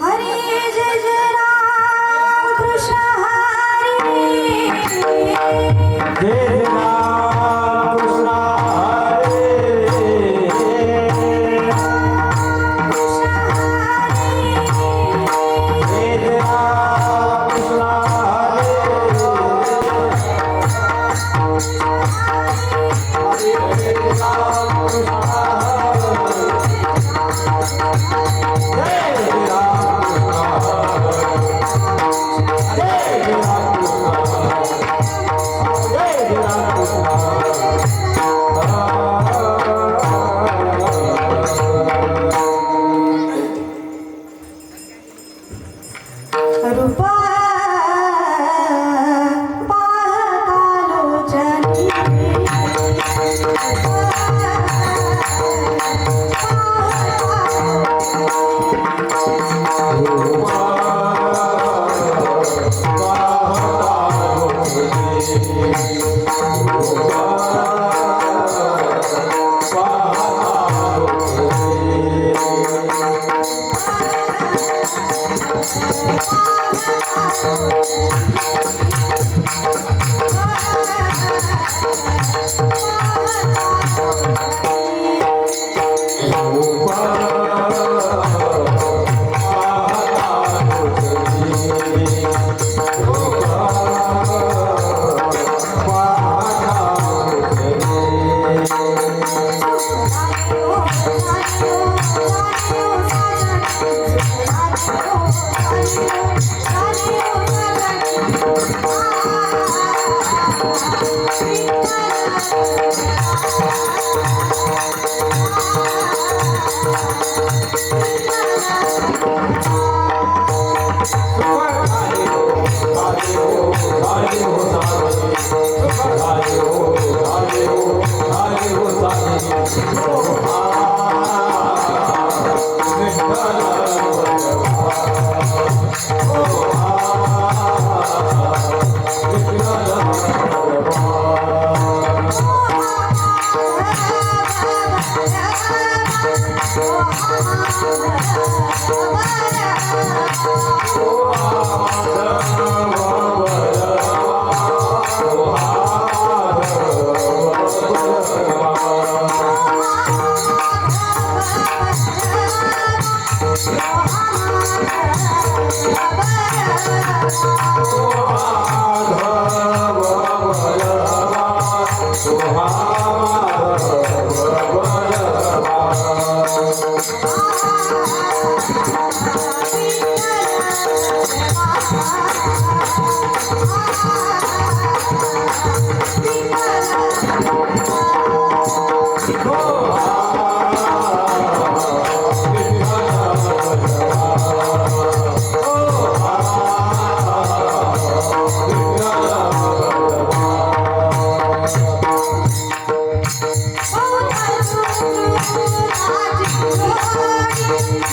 हरे जय जय राम कृष्ण हरे जय राम कृष्ण हरे जय राम रूपा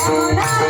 Oh,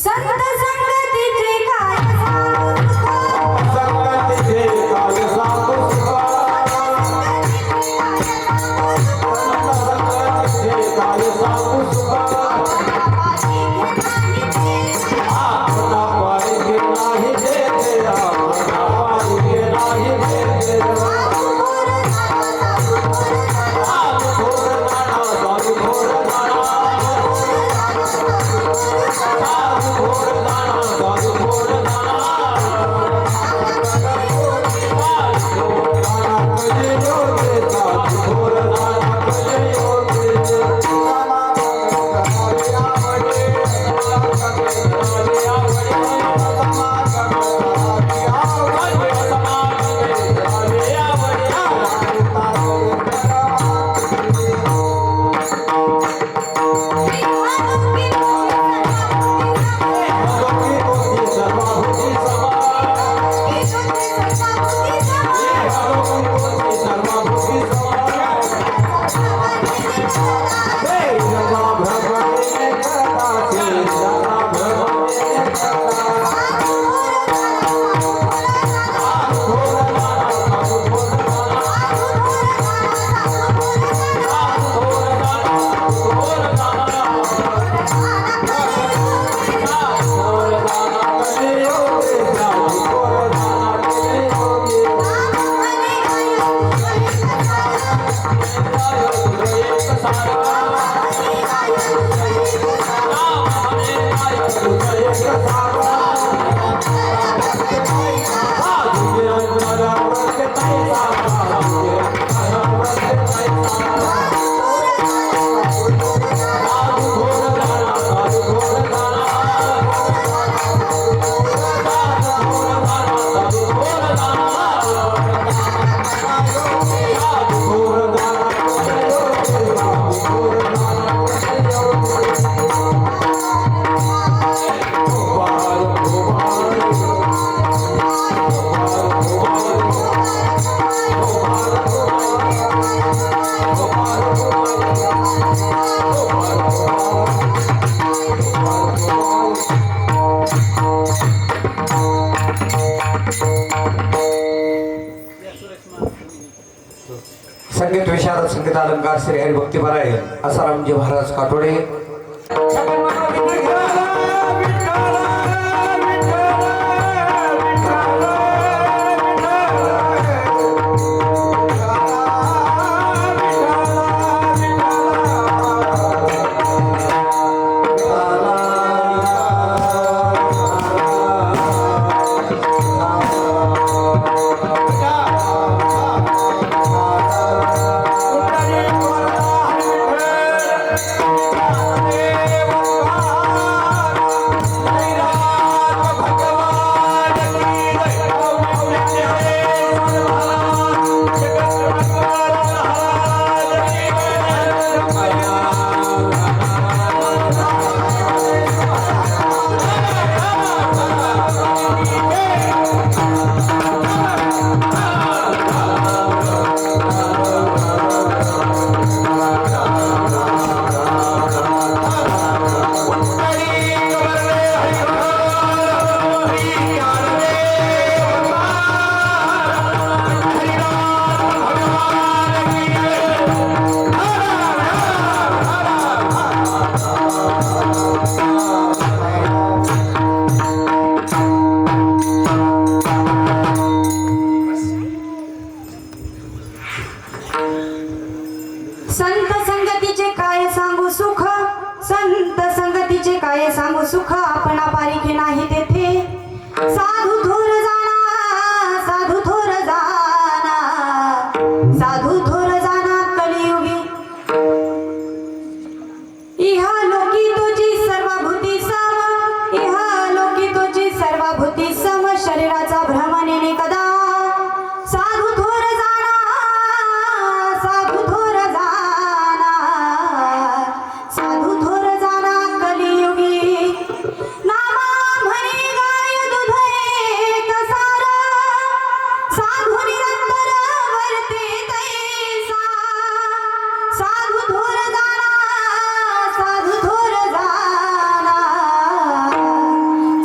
संत संगतीचे काय सांगू संगीत विशारद संगीत अलंकार श्री हरिभक्तीपरायण आसारामजी महाराज काटोडे Hare संत संगतीचे काय सांगू सुख, संत संगतीचे काय सांगू सुख, आपणा पारिखे नाही तेथे. साधू थोर जाणा, साधू थोर जाणा, साधू थोर जाणा कलियुगी. इहा लोकी तुझी सर्वभूती सम, इहा लोकी तुझी सर्वभूती सम, शरीराचा भ्रम नेणे कदा. साधू थोर जाणा, साधू थोर जाणा, साधू थोर जाणा कलियुगी. नामा म्हणे गाय दूध एक सार, साधू निरंतर वर्ते तैसा. साधू थोर जाणा, साधू थोर जाणा,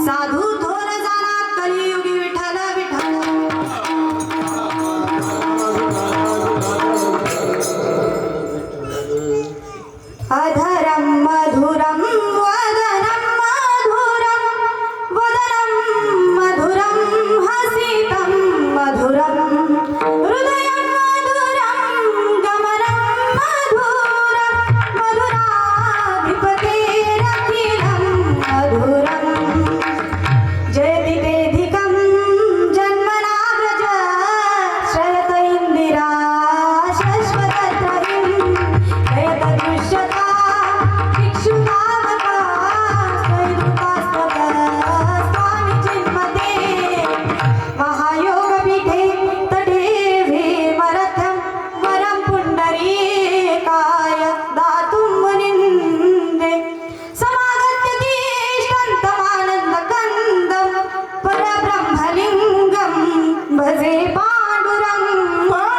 साधू थोर जाणा कलियुगी. विठ्ठल विठ्ठल. अधरं मधुरं वदनं मधुरं, वदनं मधुरं हसितं मधुरं, हृदयं मधुरं गमनं मधुरं, मधुराधिपतेरखिलं मधुरम्. जयति तेऽधिकं जन्मनाव्रज, श्रयत इन्दिरा शश्वतत्रयीं. जयत दृश्यता भिक्षुकावका, स्वैरुपास्तव स्वामी चिन्मते. महायोगपीठे तटे भीमरथं, वरं पुण्डरीकाय दातुं मुनिन्दे. समागत्य तिष्ठन्तमानन्दकन्दं, परब्रह्मलिङ्गं भजे पाण्डुरङ्गं.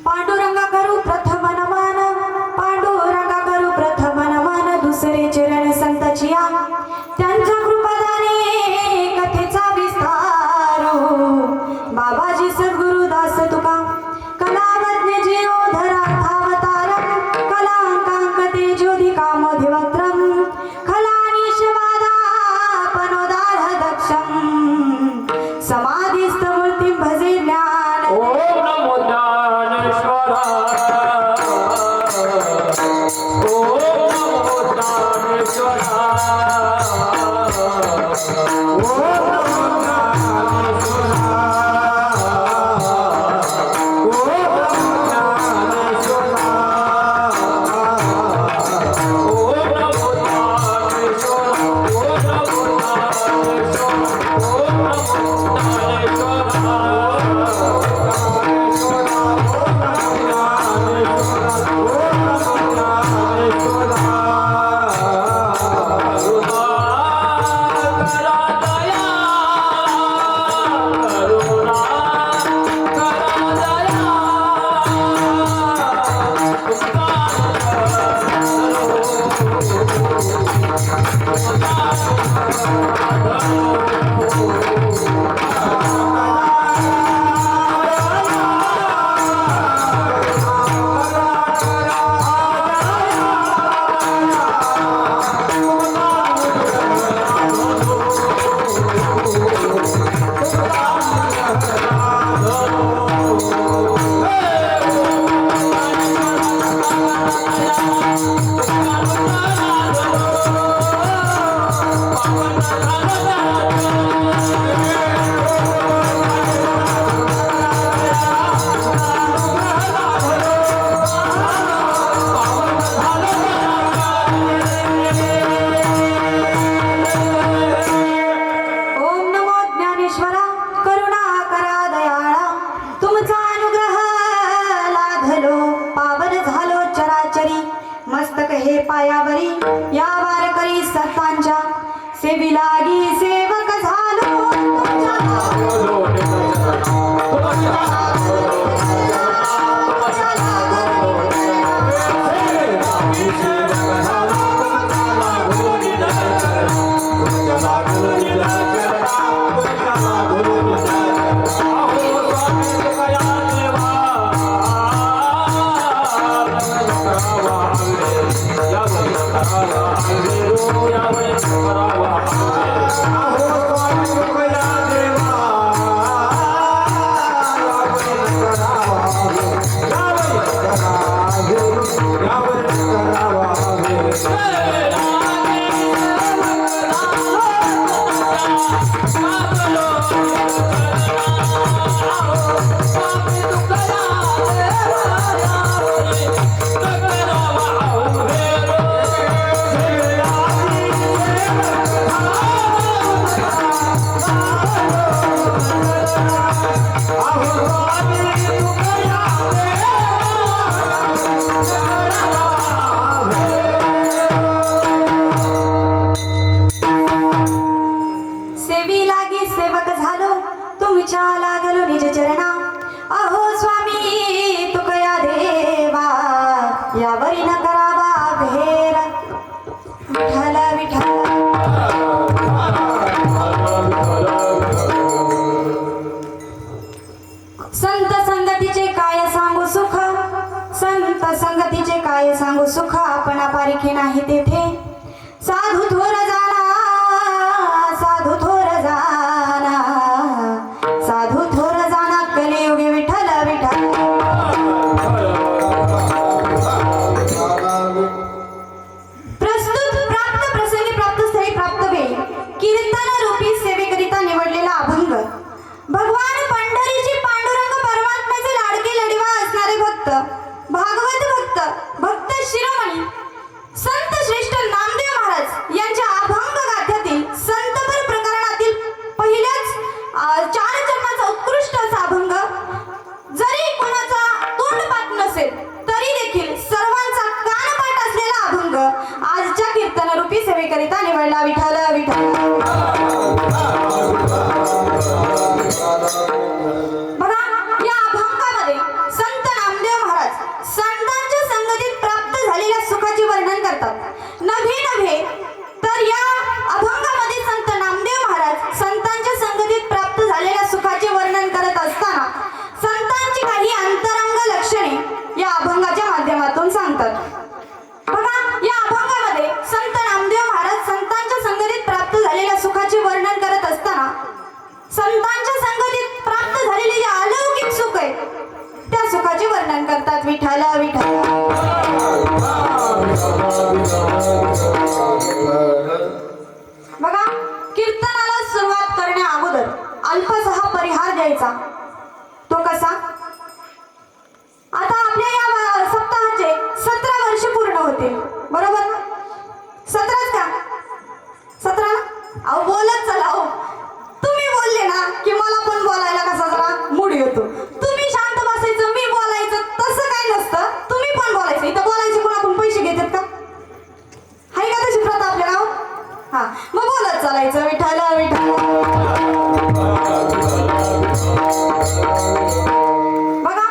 पांडुरंगा करू प्रथम नमन, पांडुरंगा करू प्रथम नमन, दुसरे चरण संतचिया त्यांच्या कृपादाने कथेचा विस्तारू. बाबाजी सद्गुरुदास तुका कलावज्ञ जीवोधरार्थावतारं, कलांकांकते ज्योतिकामोधिवक्त्रं, खलानीशवादापनोदार दक्षं, समाधिस्थ मूर्तिं भजे ज्ञान. ओम नमो ज्ञानेश्वराय. ओम नमो ज्ञानेश्वराय. ओम नमो ज्ञानेश्वराय. ओम नमो ज्ञानेश्वराय. ओम नमो मंडळी या वारकरी संतांच्या सेवी लागी सेवक झालो सेवी लागी सेवक झालो तुमच्या लागलो निज चरणा अहो स्वामी तुकया देवा यावरी न करावा भेर विठ्ठल विठ्ठल संत संगतीचे काय सांगू सुख संत संगतीचे काय सांगू सुख आपण पारिखे नाही तेथे साधू थोर जाना साधू थोर जाना साधू थोर जाना कलियुगी विठ्ठल विठ्ठल प्रस्तुत प्राप्त प्रसंगी प्राप्त स्थळी प्राप्त वेळी कीर्तन रूपी सेवेकरिता निवडलेला अभंग भगवान पंढरीची पांडुरंग परमात्म्याचे लाडके लढिवा असणारे भक्त भागवत भक्त भक्त शिरोमणी संत श्रेष्ठ नामदेव महाराज यांच्या अभंग गाथ्यातील संतपर प्रकरणातील पहिल्याच 4 चरणाचा उत्कृष्ट असा अभंग जरी कोणाचा तोंडपाठ नसेल तरी देखील सर्वांचा कानपाठ असलेला अभंग आजच्या कीर्तनरूपी सेवेकरिता निवडला विठ्ठल विठ्ठल बघा या अभंगामध्ये संत नामदेव महाराज संतांच्या संगतीत प्राप्त झालेल्या सुखाचे वर्णन करतात नव्हे नव्हे तर या अभंगामध्ये संत नामदेव महाराज संतांच्या संगतीत प्राप्त झालेल्या सुखाचे वर्णन करत असताना संतांची काही अंतरंग लक्षणे या अभंगाच्या माध्यमातून सांगतात बघा या अभंगामध्ये संत नामदेव महाराज संतांच्या संगतीत प्राप्त झालेल्या सुखाचे वर्णन करत असताना संतांच्या संगतीत प्राप्त झालेले जे अलौकिक सुख आहे त्या सुखाचे वर्णन करतात विठ्ठल विठ्ठल बघा कीर्तनाला सुरुवात करण्या अगोदर अल्पसा परिहार द्यायचा तो कसा आता आपल्या या सप्ताहाचे 17 वर्ष पूर्ण होतील बरोबर ना 17च का 17 अहो बोलत चला हो तुम्ही बोलले ना की मला पण बोलायला कसा जरा मूड येतो तुम्ही शांत बसायचं मी बोलायचं तसं काय नसतं तुम्ही पण बोलायचं इथं बोलायचे कोणाकडून पैसे घेतात का हाय का तशी प्रथा आपल्या गावात हा मग बोलत चालायचं विठ्ठल विठ्ठल बघा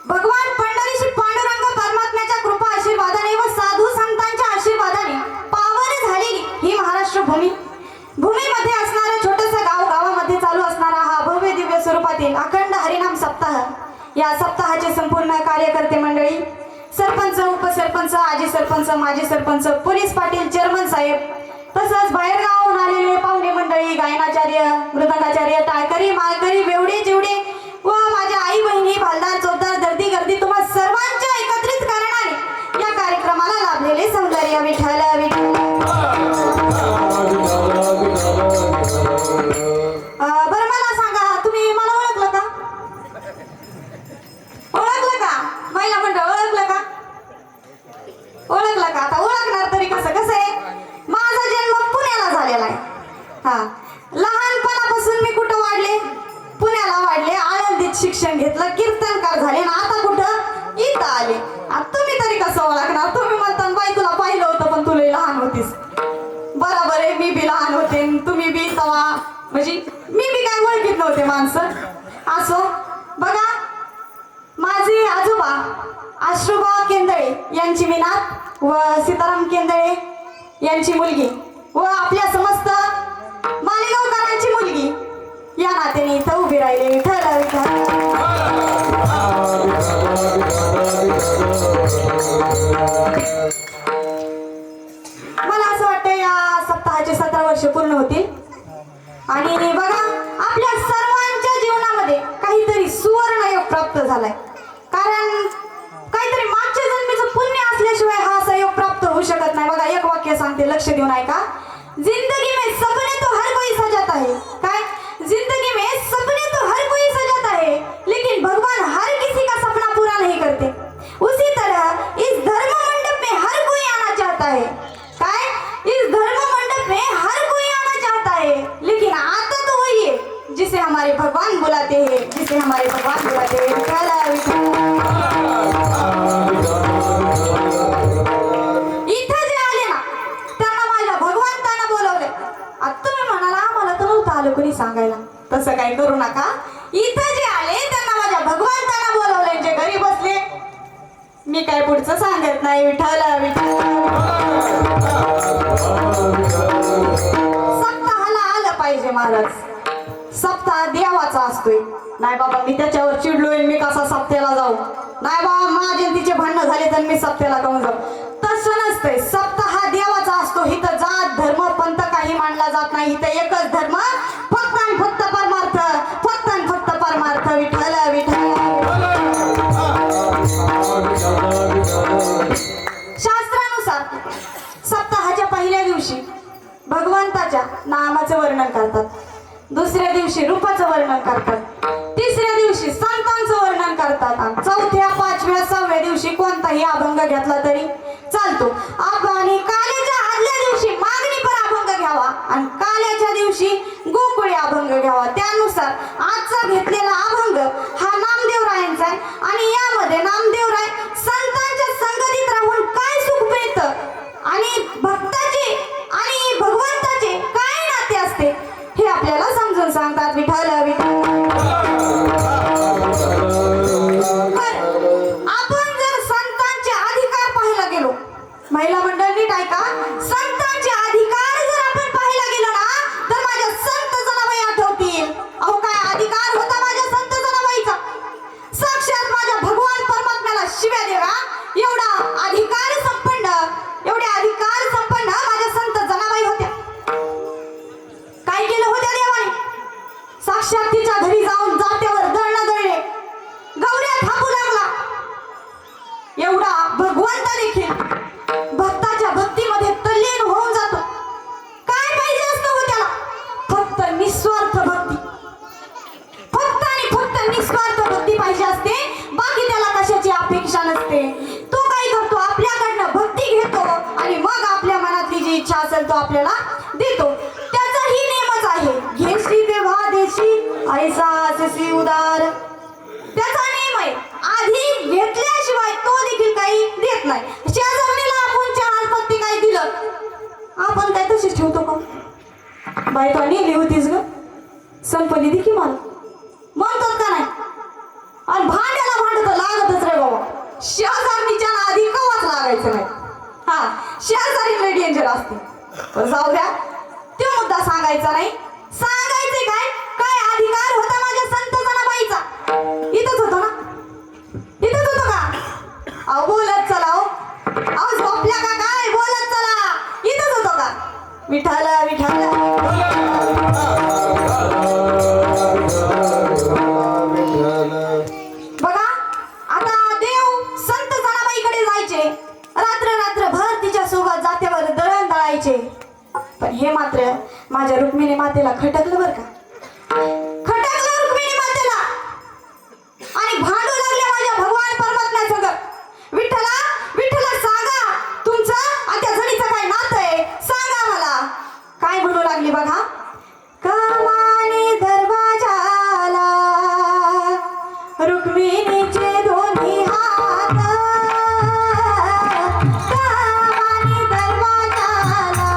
भगवान पंढरीशी पांडुरंग परमात्म्याच्या कृपा आशीर्वादाने व साधू संतांच्या आशीर्वादाने पावन झालेली ही महाराष्ट्र भूमीमध्ये असणारं छोटंसं गाव गावामध्ये चालू असणारा हा भव्य दिव्य स्वरूपातील अखंड हरिनाम सप्ताह या सप्ताहाचे संपूर्ण कार्यकर्ते मंडळी सरपंच उपसरपंच आजी सरपंच माजी सरपंच पोलीस पाटील चेअरमन साहेब तसंच बाहेरगावहून आलेले पाहुणे मंडळी गायनाचार्य मृदंगाचार्य टाळकरी माळकरी बेवडे चिवडे व माझ्या आई बहिणी भालदार चौदार दर्दी गर्दी तुम्हा सर्वांच्या एकत्रित कारणाने या कार्यक्रमाला लाभलेले सौंदर्य विठ्ठल विठ्ठल बरं मला सांगा तुम्ही मला ओळखलं का महिला मंडळ ओळखलं का आता ओळखणार तरी कसं आहे माझा जन्म पुण्याला झालेला आहे हा लहानपणापासून मी कुठं वाढले पुण्याला वाढले आळंदीत शिक्षण घेतलं कीर्तनकार झाले ना आता कुठं इथं आले आता तुम्ही तरी कसं ओळखणार तुम्ही म्हणता बाई तुला पाहिलं म्हणजे मी बी काय ओळखीत नव्हते माणसं. असो बघा, माझे आजोबा आश्रुबा केंदळे यांची मी नात व सीताराम केंदळे यांची मुलगी व आपल्या समस्त मालेगावकरांची मुलगी या नात्याने इथं उभी राहिली. विठ्ठल विठ्ठल. मला असं वाटतं या सप्ताहाचे 17 वर्ष पूर्ण होतील आणि बघा आपल्या सर्वांच्या जीवनामध्ये काहीतरी सुवर्ण योग प्राप्त झालाय. कारण काहीतरी मागच्या जन्मीचं पुण्य असल्याशिवाय हा असा योग प्राप्त होऊ शकत नाही. बघा एक वाक्य सांगते, लक्ष देऊन ऐका. जिंदगी में सपने तो हर कोई सजाता है. काय? जिंदगी में सपने तो हर कोई सजाता है, लेकिन भगवान हर किसी का सपना पूरा नहीं करते. उसी तरह इस धर्म मंडप में हर कोई आना चाहता है. काय? इस धर्म मंडप में हर कोई आना चाहता है, लेकिन आता तो वही है जिसे हमारे भगवान बुलाते हैं, जिसे हमारे भगवान बुलाते हैं. इथं जे आले ना त्यांना माझ्या भगवंतानं बोलवले. आता तुम्ही म्हणाला आम्हाला तर नव्हतं आलं कोणी सांगायला, तसं काही करू नका. इथं जे आले त्यांना माझ्या भगवंतानं बोलवले, जे घरी बसले मी काय पुढचं सांगत नाही. विठ्ठल विठ्ठल. सप्ताहाला आलं पाहिजे महाराज. सप्ताह देवाचा असतोय. नाही बाबा मी त्याच्यावर चिडलोय, मी कसा सप्त्याला जाऊ. नाही बाबा माझे तिचे भांडणं झाले तर मी सप्त्याला काऊन जाऊ. तसं नसतंय. सप्ताह हा देवाचा असतो. इथं जात धर्म पंथ काही मानला जात नाही. इथं एकच धर्म, फक्त आणि फक्त परमार्थ, फक्त आणि फक्त परमार्थ. विठ्ठल विठ्ठल. शास्त्रानुसार सप्ताहाच्या पहिल्या दिवशी भगवंताच्या नामाचं वर्णन करतात, दुसऱ्या दिवशी रूपाचं वर्णन करतात, तिसऱ्या दिवशी संतांचं वर्णन करतात आणि चौथ्या, पाचव्या, 6व्या दिवशी कोणताही अभंग घेतला तरी चालतो. आणि काल्याच्या आदल्या दिवशी मागणी पर अभंग घ्यावा आणि काल्याच्या दिवशी गोकुळी अभंग घ्यावा. त्यानुसार आजचा घेतलेला अभंग हा नामदेवरायांचा आहे आणि यामध्ये नामदेवराय संतांच्या संगतीत राहून काय सुख मिळतं आणि भक्ताचे आणि भगवंताचे काय नाते असते हे आपल्याला समजून सांगतात. विठ्ठल विठ्ठल. आपण जर संतांचे अधिकार पाहायला गेलो, महिला मंडळ नीट ऐका, संतांचे अधिकार जर आपण पाहायला गेलो ना तर माझ्या संत जनाबाई आठवतील. अहो काय अधिकार होता माझ्या संत जनाबाईचा. साक्षात माझ्या भगवान परमात्म्याला शिव्या देवा एवढा अधिकार संपन्न, एवढे अधिकार संपन्न माझ्या संत जनाबाई होत्या. काय केलं होत्या देवाने? साक्षात तिच्या घरी जाऊन जात्यावर दळणं दळले, गौऱ्या थापू लागला. एवढा भगवंत देखील भक्ताच्या भक्तीमध्ये तल्लीन होऊन जातो. काय पाहिजे असतं हो त्याला? फक्त निस्वार्थ भक्ती, फक्त आणि फक्त निस्वार्थ भक्ती पाहिजे असते. बाकी त्याला कशाची अपेक्षा नसते. तो काय करतो? आपल्याकडनं भक्ती घेतो आणि मग आपल्या मनातली जी इच्छा असेल तो आपल्याला देतो. त्याचाही नियमच आहे, घेशी तेव्हा देशी ऐसा असे उदार. त्याचा नियम आहे, आधी घेतल्याशिवाय तो देखील काही देत नाही. शेजारणीला आपण चहा पत्ती काही दिलं, आपण काय तशीच ठेवतो का? बाई तो नेली होतीस ग, संपली दे की मला म्हणतात का नाही? आणि भांड्याला भांड तर लागतच रे बाबा. शेजारणीच्या आधी कवाच लागायचं नाही. हा, शेजारी लय डेंजर असते. पण जाऊ द्या, तो मुद्दा सांगायचा नाही. सांगायचे काय? काय अधिकार होता माझ्या संत जनाबाईचा? इथंच होतो ना? इथंच होतो का? अहो बोलत चला. अहो झोपल्या का काय? बोलत चला. इथंच होतो का? विठ्ठल विठ्ठल. बघा आता देव संत जनाबाईकडे जायचे, रात्र रात्रभर तिच्या सोबत जात्यावर दळण दळायचे. पण हे मात्र माझ्या रुक्मिणी मातेला खटकलं बरं का. खटकलं रुक्मिणी मातेला आणि भांडू लागले माझ्या भगवान परमात्म्या संग. विठ्ठला विठ्ठला सांगा तुमचं आणि त्या जणीचं काय नातं आहे सांगा मला. काय म्हणू लागली बघा. कामाने दरवाजाला रुक्मिणीचे दोन्ही हात, कामाने दरवाजाला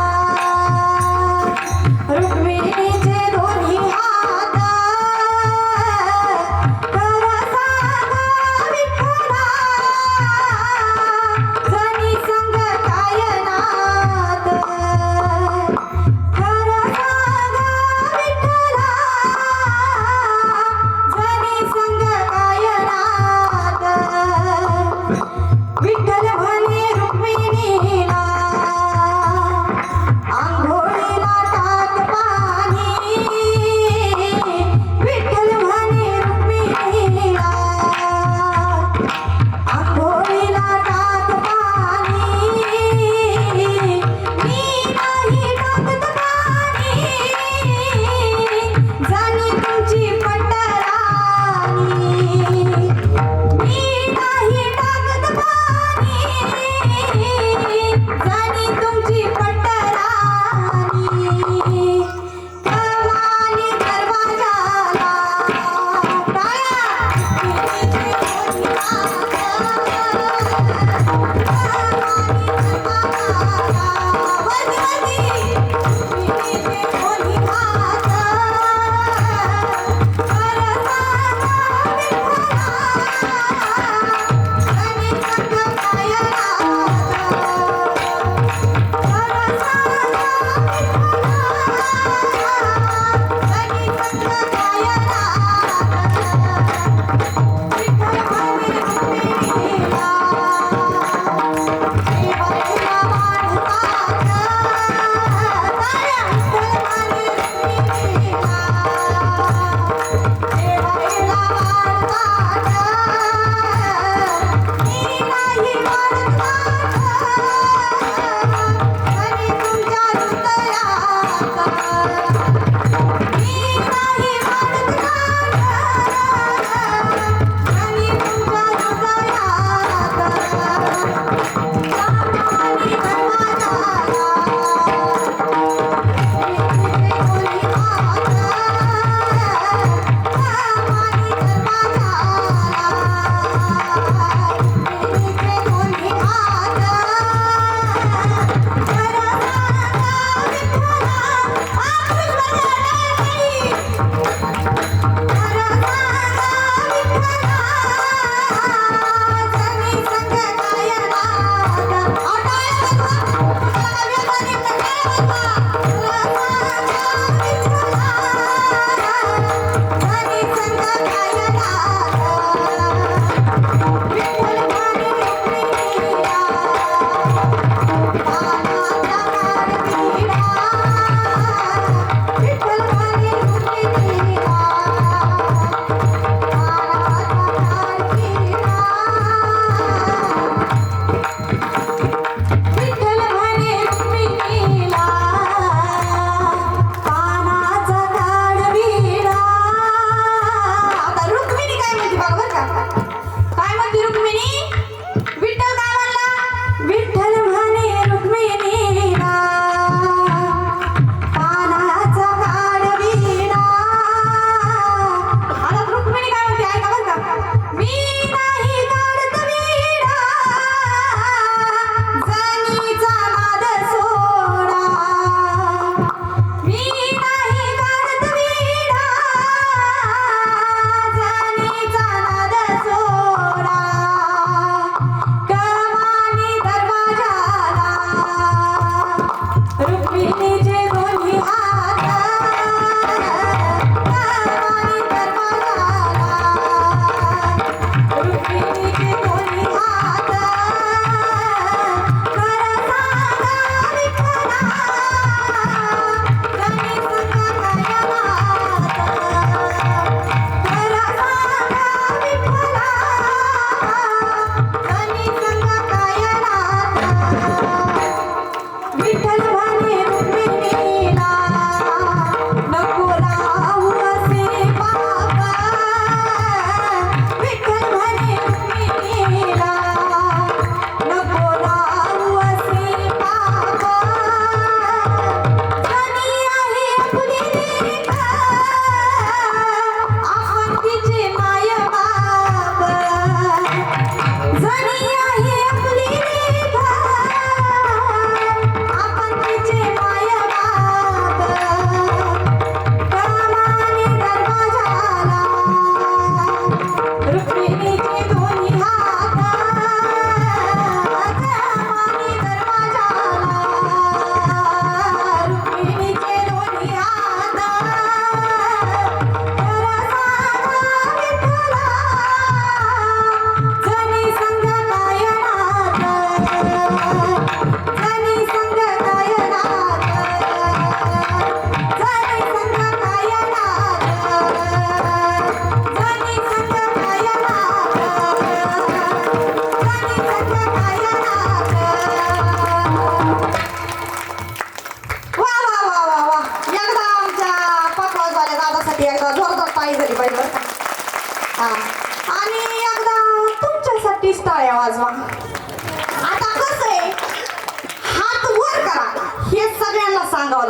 रुक्मिणीचे दोन्ही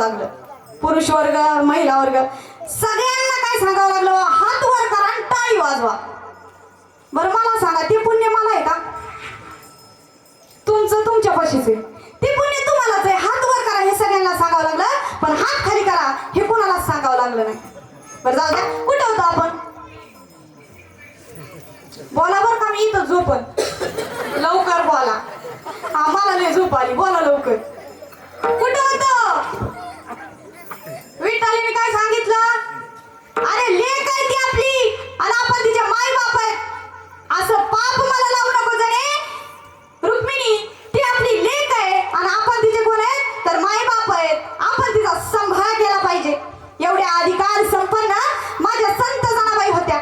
लागलं. पुरुष वर्ग, महिला वर्ग सगळ्यांना काय सांगावं लागलं, हात वर करा आणि टाळी वाजवा. बरं मला सांगा, ते पुण्य मला आहे का? तुमचं तुमच्या पाशीच आहे. ते पुण्य तुम्हालाच आहे. हात वर करा हे सगळ्यांना सांगावं लागलं, पण हात खाली करा हे कोणालाच सांगावं लागलं नाही. बरं जाऊ द्या, कुठं होतो आपण? बोला बरं का, मी इथं झोपन. लवकर बोला, आम्हाला नाही झोप आली, बोला लवकर. कुठं होतो? विठालीने काय सांगितलं? अरे लेक आहे ती आपली आणि आपण तिचे माय बाप आहेत, असं पाप मला लावू नको जणे. रुक्मिणी ती आपली लेक आहे आणि आपण तिचे कोण आहेत तर माय बाप आहेत. आपण तिचा सांभाळ केला पाहिजे. एवढ्या अधिकार संपन्न माझ्या संत जनाबाई होत्या.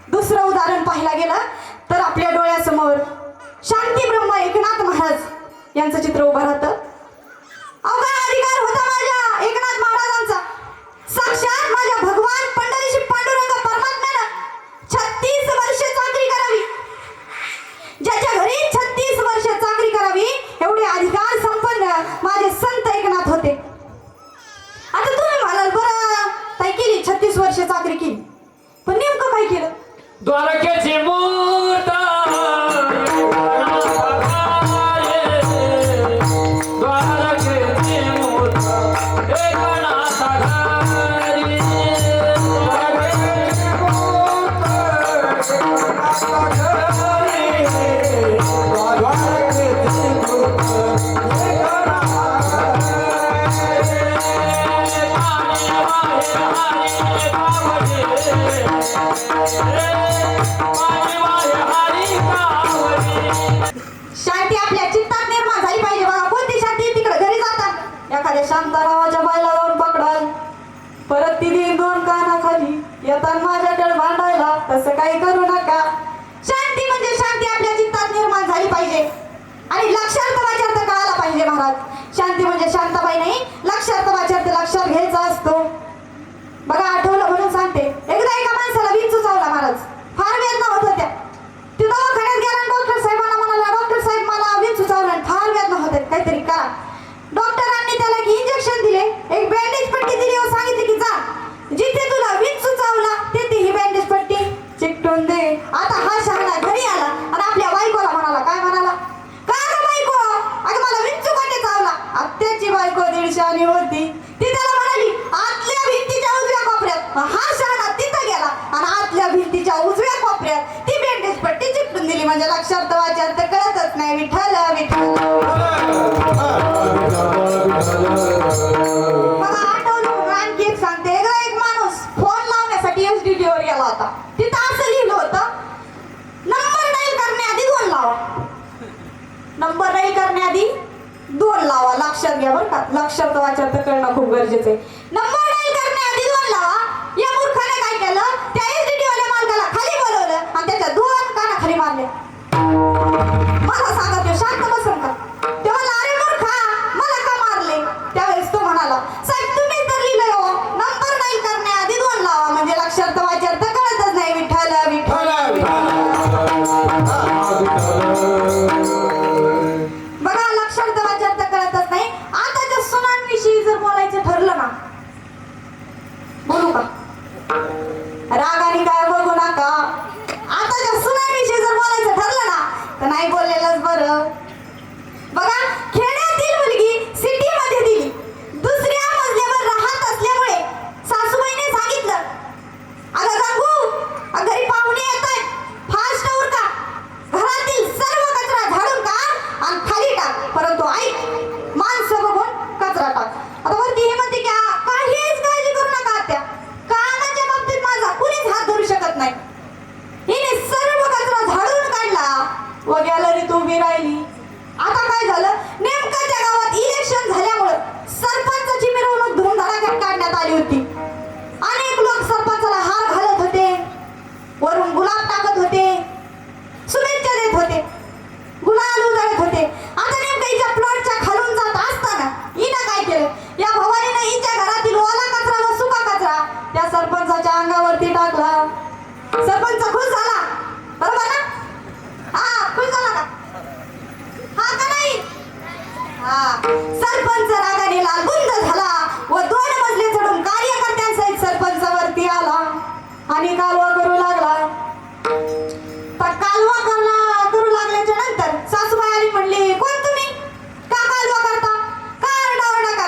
दुसरं उदाहरण पाहायला गेलं तर आपल्या डोळ्यासमोर शांती ब्रह्म एकनाथ महाराज यांचं चित्र उभं राहतं. अवघा अधिकार होता माझ्या एकनाथ महाराजांचा. साक्षात माझ्या भगवान पंढरीशी पांडुरंग परमात्म्यानं 36 वर्ष चाकरी करावी. ज्याच्या घरी 36 वर्ष चाकरी करावी एवढे अधिकार संपन्न माझे संत एकनाथ होते. आता तुम्ही म्हणाल बरं ताई केली 36 वर्ष चाकरी केली, पण नेमकं काय केलं? द्वारकेची मूर्त द्वारकेची मूर्त एकनाथ घरी. शांती आपल्या चित्तात निर्माण झाली पाहिजे. बघा कोणती शांती? तिकडे घरी जातात एखाद्या शांतारावाच्या बायला जाऊन पकडाल, परत ती देईन 2 कानाखाली, येतात माझ्याकडे भांडायला. तसं काही करू नका. शांती म्हणजे शांती आपल्या चित्तात निर्माण झाली पाहिजे आणि लक्षार्थ वाचार्थ कळायला पाहिजे. महाराज शांती म्हणजे शांताबाई नाही, लक्षार्थ वाचार्थ लक्षात घ्यायचा असतो. बघा आठवलं म्हणून सांगते, एकदा एका माणसाला विंचू चावला महाराज. फार वेदना होत होत्या. ते दवाखान्यात गेला आणि डॉक्टर साहेबांना म्हणाला, डॉक्टर साहेब मला विंचू चावला आणि फार वेदना होत आहेत, काहीतरी करा. डॉक्टरांनी त्याला एक इंजेक्शन दिले, एक बँडेज पट्टी दिली व सांगितले की जा जिथे तुला विंचू चावला तिथे ही बँडेज पट्टी चिकटून दे. आता हा शहाणा घरी आला आणि आपल्या बायकोला म्हणाला, काय म्हणाला? का ग बायको, अगं मला विंचू कोणी चावला? आत्याची बायको 150 होती. ती त्याला म्हणाली आतल्या भिंतीच्या उजव्या कोपऱ्यात. हा शहाणा तिथं गेला आणि आतल्या भिंतीच्या उजव्या कोपऱ्यात ती बँडेज पट्टी चिकटून दिली. म्हणजे लक्षार्थ वाचार्थ कळतच नाही. विठ्ठल विठ्ठल. बघा आठवलं म्हणून आणखी एक सांगते. एक माणूस फोन लावण्यासाठी STD वर गेला होता. तिथं असं लिहिलं होतं, नंबर डायल करण्याआधी 2 लावा. नंबर डायल करण्याआधी 2 लावा. लक्षात घ्या बरं का, लक्षार्थ वाचार्थ करणं खूप गरजेचं आहे. नंबर डायल करण्याआधी 2 लावा. या मूर्खाने काय केलं, त्या STD वाल्या मालकाला खाली बोलवलं आणि त्याच्या 2 कानाखाली मारले. मला सांगा तो शांत बसून का? ते मला अरे मूर्खा मला का मारले? त्यावेळेस तो म्हणाला, साहेब तुम्ही तर लिहिलंय हो, नंबर डायल करण्याआधी 2 लावा. म्हणजे लक्षार्थ वाचार्थ कळतच नाही. विठ्ठल विठ्ठल. बघा लक्षार्थ वाचार्थ कळतच नाही. आताच्या सुनांविषयी जर बोलायचं ठरलं ना, बोलू का?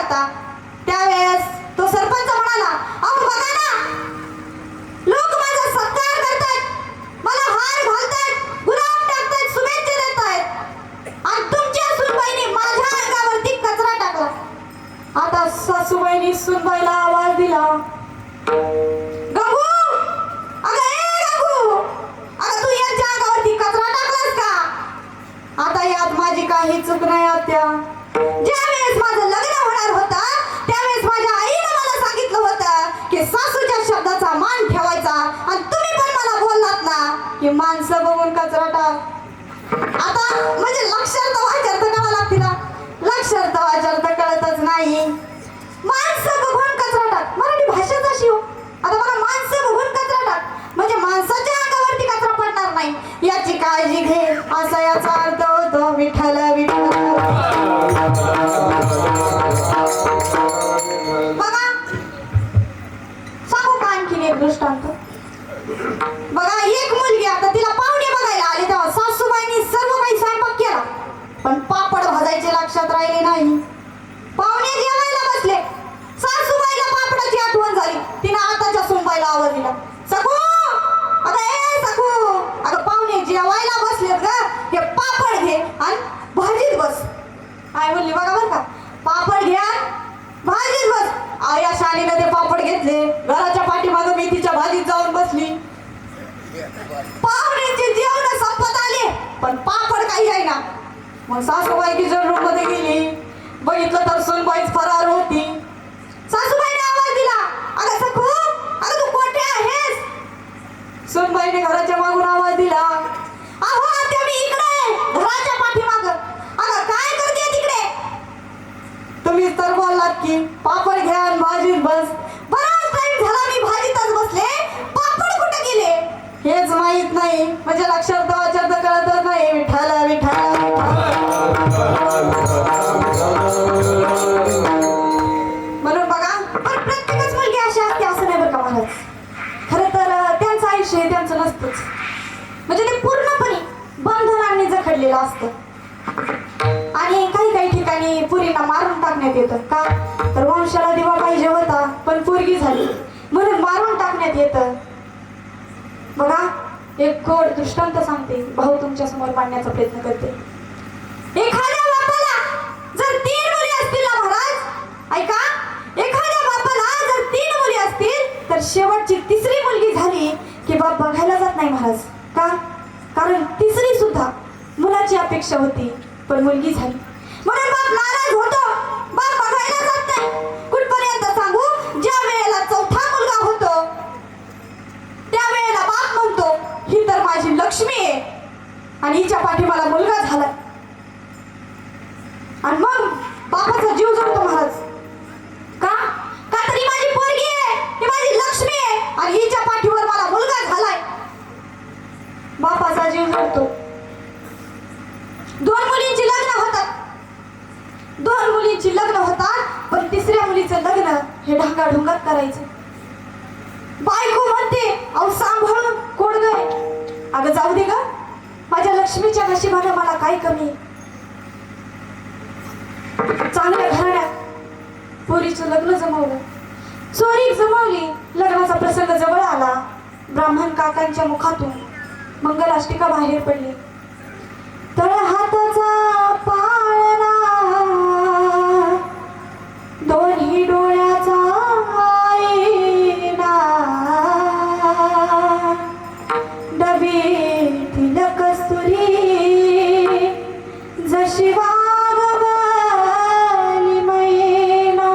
आता. त्यावेळेस तो सरपंच म्हणाला, अहो बघा ना, लोक माझा सत्कार करतात, मला हार घालतात, गुलाब टाकतात, शुभेच्छा देतात, आणि तुमच्या सुनबाईने माझ्या अंगावरती कचरा टाकला. आता सासूबाईंनी सुनबाईला आवाज दिला, गंगू, अगं ए गंगू, अगं तू यांच्या अंगावरती कचरा टाकलास का? आता यात माझी काही चूक नाही आत्या. ज्यावेळेस माझं लग्न होणार होतं त्यावेळेस माझ्या आईने मला सांगितलं होतं की सासूच्या शब्दाचा मान ठेवायचा, आणि तुम्ही पण मला बोललात ना की माणसं बघून कचरा टाक. आता म्हणजे लक्षार्थ वाचार्थ कळावं लागते ना, लक्षार्थ वाचार्थ कळतच नाही. माणसं बघून कचरा टाक, मराठी भाषेच अशी हो. आता बघा, माणसं बघून कचरा टाक म्हणजे माणसाच्या अंगावरती कचरा पडणार नाही याची काळजी घे, असा याचा अर्थ होतो. विठ्ठल विठ्ठल. बघा, सांगू का आणखीन एक दृष्टांत. बघा, एक मुलगी आता तिला पाहुणे बघायला आले तेव्हा सासूबाईंनी सर्व काही स्वयंपाक केला, पण पापड भाजायचे लक्षात राहिले नाही. पाहुणे जेवायला बसले, सासूबाईला पापडाची आठवण झाली. तिने आताच्या सुनबाईला आवाज दिला, सखू, अगं ए सखू, अगं पाहुणे जेवायला बसलेत ग, हे पापड घे आणि भाजीत बस. आई म्हणली, बघा बरं का, पापड घ्या भाजीत बस. आया शाळेने ते पापड घेतले, घराच्या पाठीमागं मेथीच्या भाजीत जाऊन बसली. पाहुण्यांचे जेवण संपत आले पण पापड काही आहे ना. मग सासूबाई किचन रूम मध्ये गेली, बघितलं तर सुनबाईच फरार होती. सासूबाईने आवाज दिला, अगं सखू, अगं तू कोठे आहेस? सुनबाईने घराच्या मागून आवाज दिला, अहो आत्या मी इकडे आहे, घराच्या पाठीमागं. अगं काय करते तिकडे? तुम्ही तर बोललात की पापड घ्या आणि भाजीत बस. बराच टाइम झाला मी भाजीतच बसले, पापड कुठे गेले हेच माहित नाही. म्हणजे लक्षात वाचार्थ कळतच नाही. विठ्ठल विठ्ठल. म्हणून बघा, पण प्रत्येकच मुलगी अशी असते असं नाही बरं का महाराज. खरं तर त्यांचं आयुष्य हे त्यांचं नसतंच, म्हणजे ते पूर्णपणे बंधनांनी जखडलेलं असतं. आणि काही काही ठिकाणी पुरीला मारून टाकण्यात येतं का, तर वंशाला दिवा पाहिजे होता पण पोरगी झाली म्हणून मारून टाकण्यात येतं. बघा, एक गोड दृष्टांत सांगते, भाऊ तुमच्या समोर मांडण्याचा प्रयत्न करते. एखाद्या बापाला जर 3 मुली असतील ना महाराज, ऐका, एखाद्या बापाला जर 3 मुली असतील तर शेवटची 3री मुलगी झाली की बाप बघायला जात नाही महाराज. का? कारण 3री सुद्धा मुलाची अपेक्षा होती पण मुलगी झाली म्हणून बाप नाराज होतो, बाप बघायला जात नाही. कुठपर्यंत सांगू, ज्या वेळेला 4था मुलगा होतो त्या वेळेला बाप म्हणतो, ही तर माझी लक्ष्मी आहे आणि हिच्या पाठी मला मुलगा झाला. आणि मग बापाचा जीव जळतो महाराज. का? का तरी माझी पोरगी आहे, ही माझी लक्ष्मी आहे आणि हिच्या पाठीवर मला मुलगा झालाय. बापाचा जीव जळतो. 2 मुलींची लग्न होतात, 2 मुलींची लग्न होतात, पण 3ऱ्या मुलीचं लग्न हे ढांगाढुंगात करायचं. बायको म्हणते, अहो सांभाळून कोण गय. अगं जाऊ दे ग, माझ्या लक्ष्मीच्या नशिबानं मला काय कमी. चांगल्या घराण्यात पोरीचं लग्न जमवलं, चोरी जमवली. लग्नाचा प्रसंग जवळ आला, ब्राह्मण काकांच्या मुखातून मंगलाष्टिका बाहेर पडली. तळ हाताचा पाळणा, दोन्ही डोळ्याचा आईना, डबीतील कस्तुरी जशी वागवली मैना,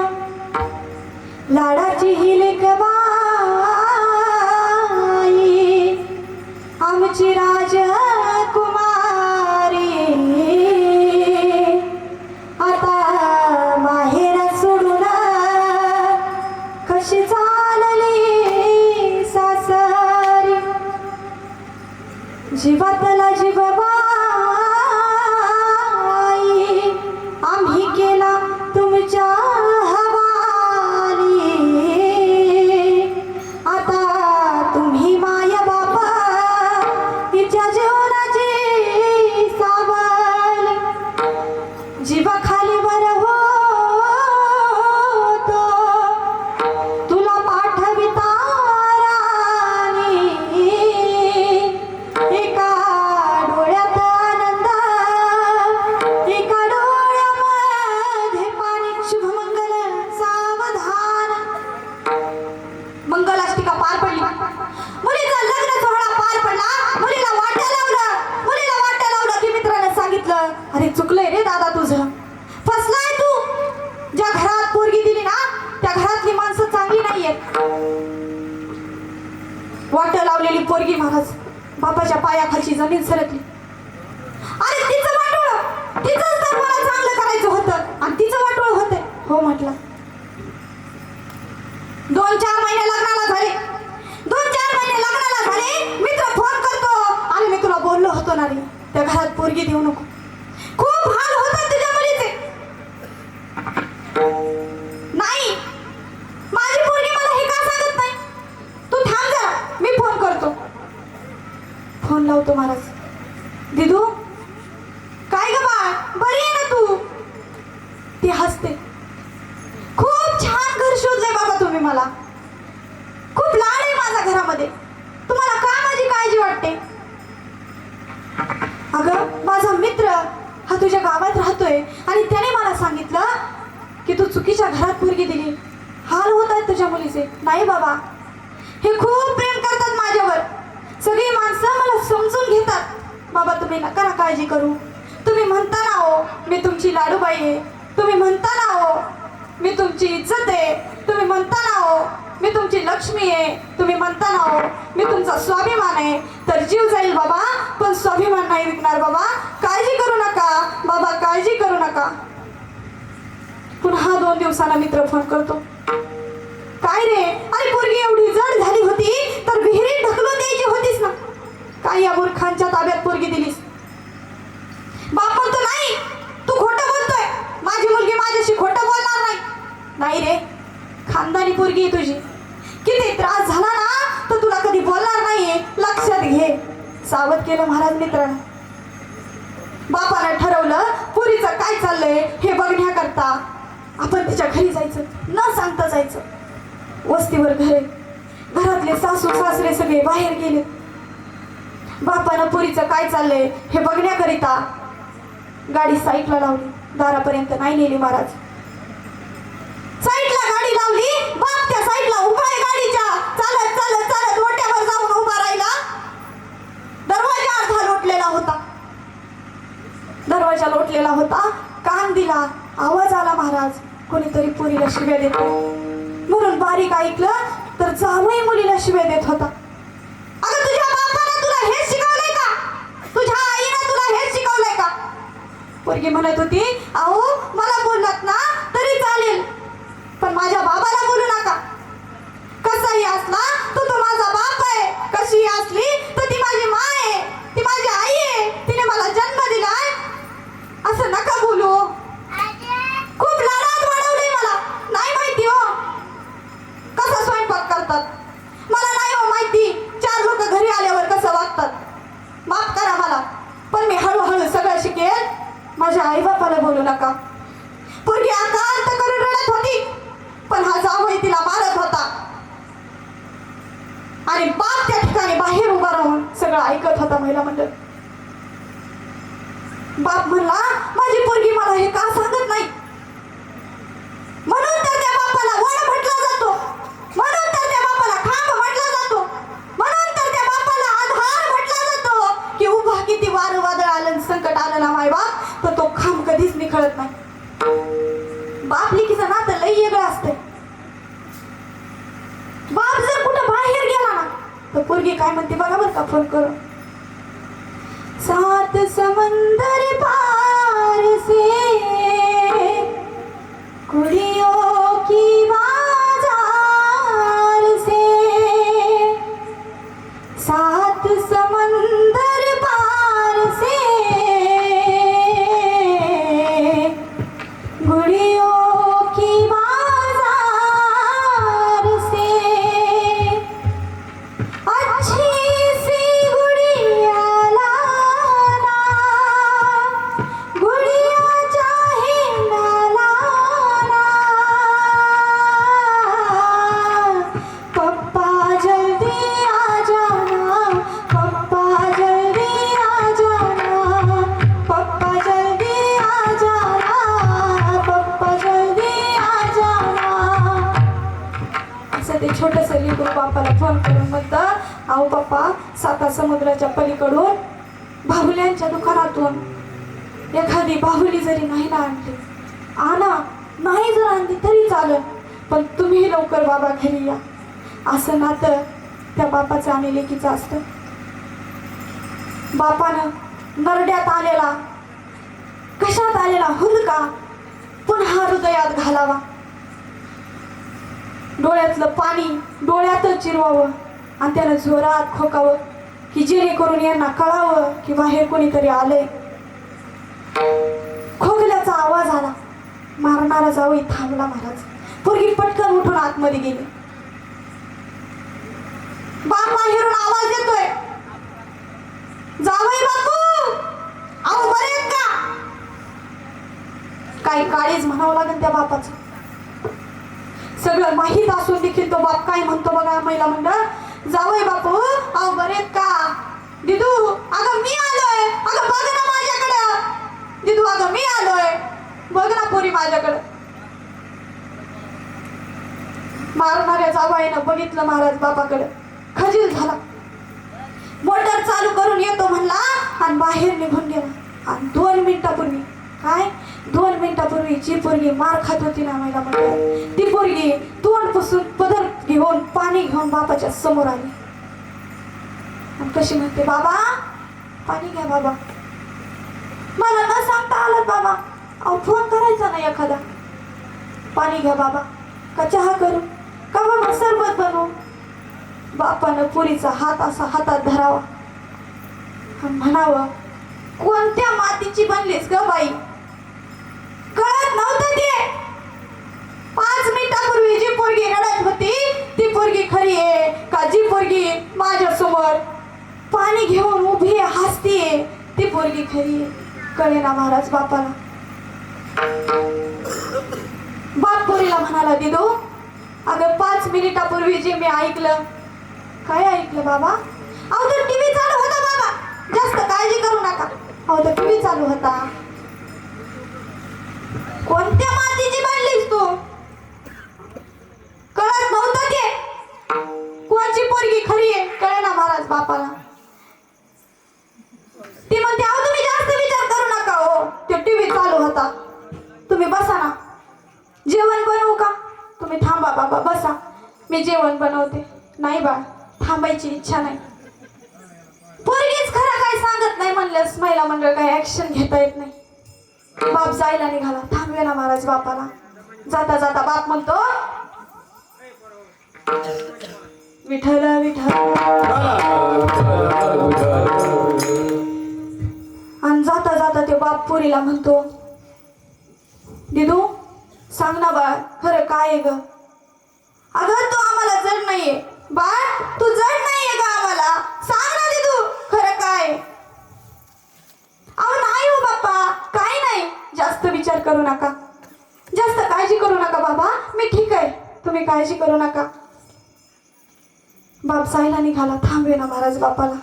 लाडाची ही लेकबाई आमची राजकुमारी. वाट लावलेली पोरगी महाराज बापाच्या पायाखालची जमीन सरकली. अरे तिचं वाटोळ, तिचंच तर मला चांगलं करायचं होतं आणि तिचं वाटोळ होतंय. हो म्हटलं. 2-4 महिने लग्नाला झाले. 2-4 महिने लग्नाला झाले. मित्र फोन करतो, अरे मी तुला बोललो होतो ना रे, त्या घरात पोरगी देऊ नको. खूप हाल होतात तुझ्या मुलीचे. नाही, माझी पोरगी मला हे का सांगत नाही? तू थांब जरा, मी फोन करतो. फोन लावतो महाराज. दिदू, काय ग बाळ, बरी आहे ना तू? ती हसते. खूप छान घर शोधलंय बाबा तुम्ही मला. खूप लाड आहे माझ्या घरामध्ये. तुम्हाला का माझी काळजी वाटते? अगं माझा मित्र हा तुझ्या गावात राहतोय आणि त्याने मला सांगितलं की तू चुकीच्या घरात पोरगी दिली. हाल होत आहेत तुझ्या मुलीचे. नाही बाबा, हे खूप प्रेम करतात माझ्यावर. सगळी माणसं मला समजून घेतात. बाबा तुम्ही नका ना काळजी करू. तुम्ही म्हणता ना हो मी तुमची लाडूबाई आहे. तुम्ही म्हणता ना हो मी तुमची इज्जत आहे. तुम्ही म्हणता ना हो मी तुमची लक्ष्मी आहे. तुम्ही म्हणता ना हो मी तुमचा स्वाभिमान आहे. तर जीव जाईल बाबा, पण स्वाभिमान नाही विकणार बाबा. काळजी करू नका बाबा, काळजी करू नका. पुन्हा 2 दिवसाला मित्र फोन करतो. काय रे, अरे पोरगी एवढी जड झाली होती तर विहिरीत ढकलून द्यायची होतीस ना, काय या मूर्खांच्या ताब्यात पोरगी दिलीस? बाप म्हणतो नाही, तू खोटं बोलतोय. माझी मुलगी माझ्याशी खोटं बोलणार नाही. नाही रे, खानदानी पोरगी आहे तुझी. किती त्रास झाला ना तर तुला कधी बोलणार नाहीये, लक्षात घे. सावध केलं महाराज मित्रांनो. बापानं ठरवलं पुरीचं काय चाललंय हे बघण्याकरता आपण तिच्या घरी जायचं, न सांगता जायचं. वस्तीवर घरे, घरातले सासू सासरे सगळे बाहेर गेले. बापानं पुरीचं काय चाललंय हे बघण्याकरिता गाडी साईडला लावली. दारापर्यंत नाही नेली महाराज. साईडला गाडी लावली. बाप त्या साईडला उभा आहे गाडीच्या. चालत चालत चालत ओट्यावर जाऊन उभा राहिला. दरवाजा अर्धा लोटलेला होता. दरवाजा लोटलेला होता. कान दिला, आवाज आला महाराज, कोणीतरी पुरीला शिव्या देतो. म्हणून बारीक ऐकलं तर जावई मुलीला शिव्या देत होता. अगं तुझ्या बापानं तुला हेच शिकवलंय का? तुझ्या आईनं तुला हेच शिकवलंय का? पोरगी म्हणत होती, अहो मला बोललात ना तरी चालेल, पण माझ्या बाबाला बोलू नका. कसाही असला तर तो माझा बाप आहे. कशी असली तर ती माझी माँ आहे, ती माझी आई आहे. तिने मला जन्म दिलाय. असं नका बोलू. खूप लाडात वाढवलंय मला. नाही माहिती हो कसा स्वयंपाक करतात. मला नाही हो माहिती 4 लोक घरी आल्यावर कसं वागतात. माफ करा मला, पण मी हळूहळू सगळं शिकेल. माझ्या आई बापाला बोलू नका. पोरगी आकांत करून रडत होती, पण हा जावई तिला मारत होता आणि बाप त्या ठिकाणी बाहेर उभा राहून सगळं ऐकत होता. महिला मंडळ. बाप म्हणला माझी पोरगी मला हे का सांगत नाही. म्हणून तर त्या बापाला वड म्हटला जातो. म्हणून तर त्या बापाला खांब म्हटला जातो. म्हणून तर त्या बापाला आधार म्हटला जातो. की उभा किती वार वादळ आलं, संकट आलं ना माय बाप, तर तो खांब कधीच निखळत नाही. बाप लेकीचं नातं लई वेगळं असतंय. बाप जर कुठं बाहेर गेला ना तर पोरगी काय म्हणते बघा बरं का फोन करून. 7 समंदर पार से कुड़ियों की बाजार से, 7 समंदर पार से गुड़ियों की बाजार से, अच्छी सी गुड़िया लाना, गुड़िया चाहे ना लाना, पप्पा जल्दी आ जाना, पप्पा जल्दी आ जाना, पप्पा जल्दी आ जाना, पप्पा जल्दी आ जाना. असं ते छोटंसं लेकरू बापाला फोन करून म्हणतं, अहो पप्पा 7 समुद्राच्या पलीकडून बाहुल्यांच्या दुकानातून एखादी बाहुली जरी नाही ना आणली, आणा, नाही जर आणली तरी चालेल, पण तुम्ही लवकर बाबा घरी या. असं नातं त्या बापाचं आणि लेकीचं असतं. बापानं नरड्यात आलेला, कशात आलेला हुंदका पुन्हा हृदयात घालावा, डोळ्यातलं पाणी डोळ्यातच जिरवावं आणि त्याला जोरात खोकावं की जेणेकरून यांना कळावं की बाहेर कोणीतरी आलंय. खोकल्याचा आवाज आला. मारणारा जावई थांबला. महाराज पोरगी पटकन उठून आतमध्ये गेली. बाप बाहेरून आवाज येतोय, जावई बापू, अहो बरे आहेत का? काही काळीच म्हणावं लागेल त्या बापाचं. सगळं माहीत असून देखील तो बाप काय म्हणतो बघा महिला मंडळ, जावई बापू अहो बरे आहेत का? दिदू अगं मी आलोय, अगं बघ ना माझ्याकडं. दिदू अगं मी आलोय, बघ ना पोरी माझ्याकडं. मारणाऱ्या जावईनं बघितलं महाराज बापाकडं, खजील झाला. मोटर चालू करून येतो म्हणला आणि बाहेर निघून गेला. आणि 2 मिनिटापूर्वी, काय 2 मिनिटापूर्वी जी पोरगी मार खात होती ना महिला मंडळ, ती पोरगी तोंड पुसून पदर घेऊन पाणी घेऊन बापाच्या समोर आली आणि कशी म्हणते, बाबा पाणी घ्या बाबा. मला न सांगता आलं बाबा, अहो फोन करायचा ना एखादा, पाणी घ्या बाबा, का चहा करू, का बाबा सरबत बनवू. बापानं पुरीचा हात असा हातात धरावा आणि म्हणावं, कोणत्या मातीची बनलीस ग बाई, कळत नव्हतं ते. 5 मिनिटापूर्वी जी पोरगी रडत होती ती पोरगी खरी आहे का जी पोरगी माझ्या समोर पाणी घेऊन उभी हसतीये ती पोरगी खरी आहे? कळेना महाराज बापाला. बाप पोरीला म्हणाला, दिदू अगं 5 मिनिटापूर्वी जे मी ऐकलं. काय ऐकलं बाबा? अहो तर टीव्ही चालू होता बाबा, जास्त काळजी करू नका. अहो तर टीव्ही चालू होता. कोणत्या मातीची बनलीस तू, कळत नव्हतं ते. कोणची पोरगी खरी आहे कळेना महाराज बापाला. ती म्हणते, अहो तुम्ही जास्त विचार करू नका, हो तो टीव्ही चालू होता, तुम्ही बसा ना. जेवण बनवू का? तुम्ही थांबा बाबा, बसा मी जेवण बनवते. नाही बा, थांबायची इच्छा नाही. पोरगीच खरं काय सांगत नाही म्हणल्यास महिला मंडळ काही ऍक्शन घेता येत नाही. बाप जायला निघाला, थांबवे ना महाराज बापाला. जाता जाता बाप म्हणतो, विठ्ठल विठ्ठल. आणि जाता जाता ते बाप पोरीला म्हणतो, दिदू सांग ना बाळ, खरं काय आहे ग? अगं तू आम्हाला जड नाहीये बाळ, तू जड नाहीये का आम्हाला, सांग ना दिदू खरं काय? अहो नाही हो बाप्पा, काय नाही, जास्त विचार करू नका, जास्त काळजी करू नका बाबा, मी ठीक आहे, तुम्ही काळजी करू नका. बाप जायला निघाला, थांबवे ना महाराज बापाला.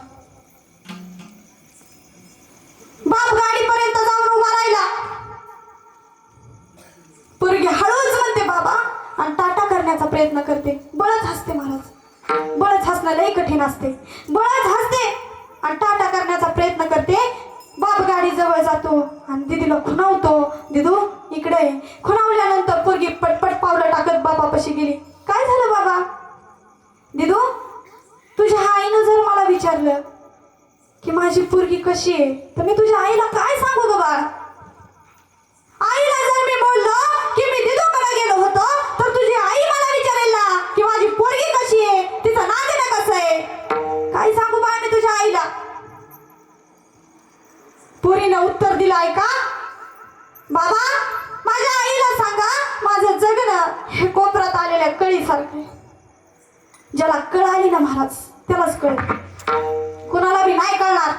बाप गाडीपर्यंत जाऊन उभा राहिला. पोरगी हळूच म्हणते बाबा आणि टाटा करण्याचा प्रयत्न करते. बळच हसते महाराज, बळच हसणं लई कठीण असते. बळच हसते आणि टाटा करण्याचा प्रयत्न करते. बाप गाडी जवळ जातो आणि दिदीला खुणावतो, दिदू इकडे. खुणावल्यानंतर पोरगी पटपट पावलं टाकत बापापाशी गेली. काय झालं बाबा? दिदू तुझ्या आईनं जर मला विचारलं की माझी पोरगी कशी आहे तर मी तुझ्या आईला काय सांगू ग बाळ? आईला जर मी बोललो की मी दिदूकडे गेलो होतो तर तुझी आई मला विचारेल ना की माझी पोरगी कशी आहे, तिचं नातेनं कसं आहे, काय सांगू बाळ मी तुझ्या आईला? पोरीनं उत्तर दिलं, ऐका बाबा, माझ्या आईला सांगा माझं जगणं हे कोपऱ्यात आलेल्या कळीसारखं. ज्याला कळ आली ना महाराज त्यालाच कळत, कुणाला बी नाही कळणार.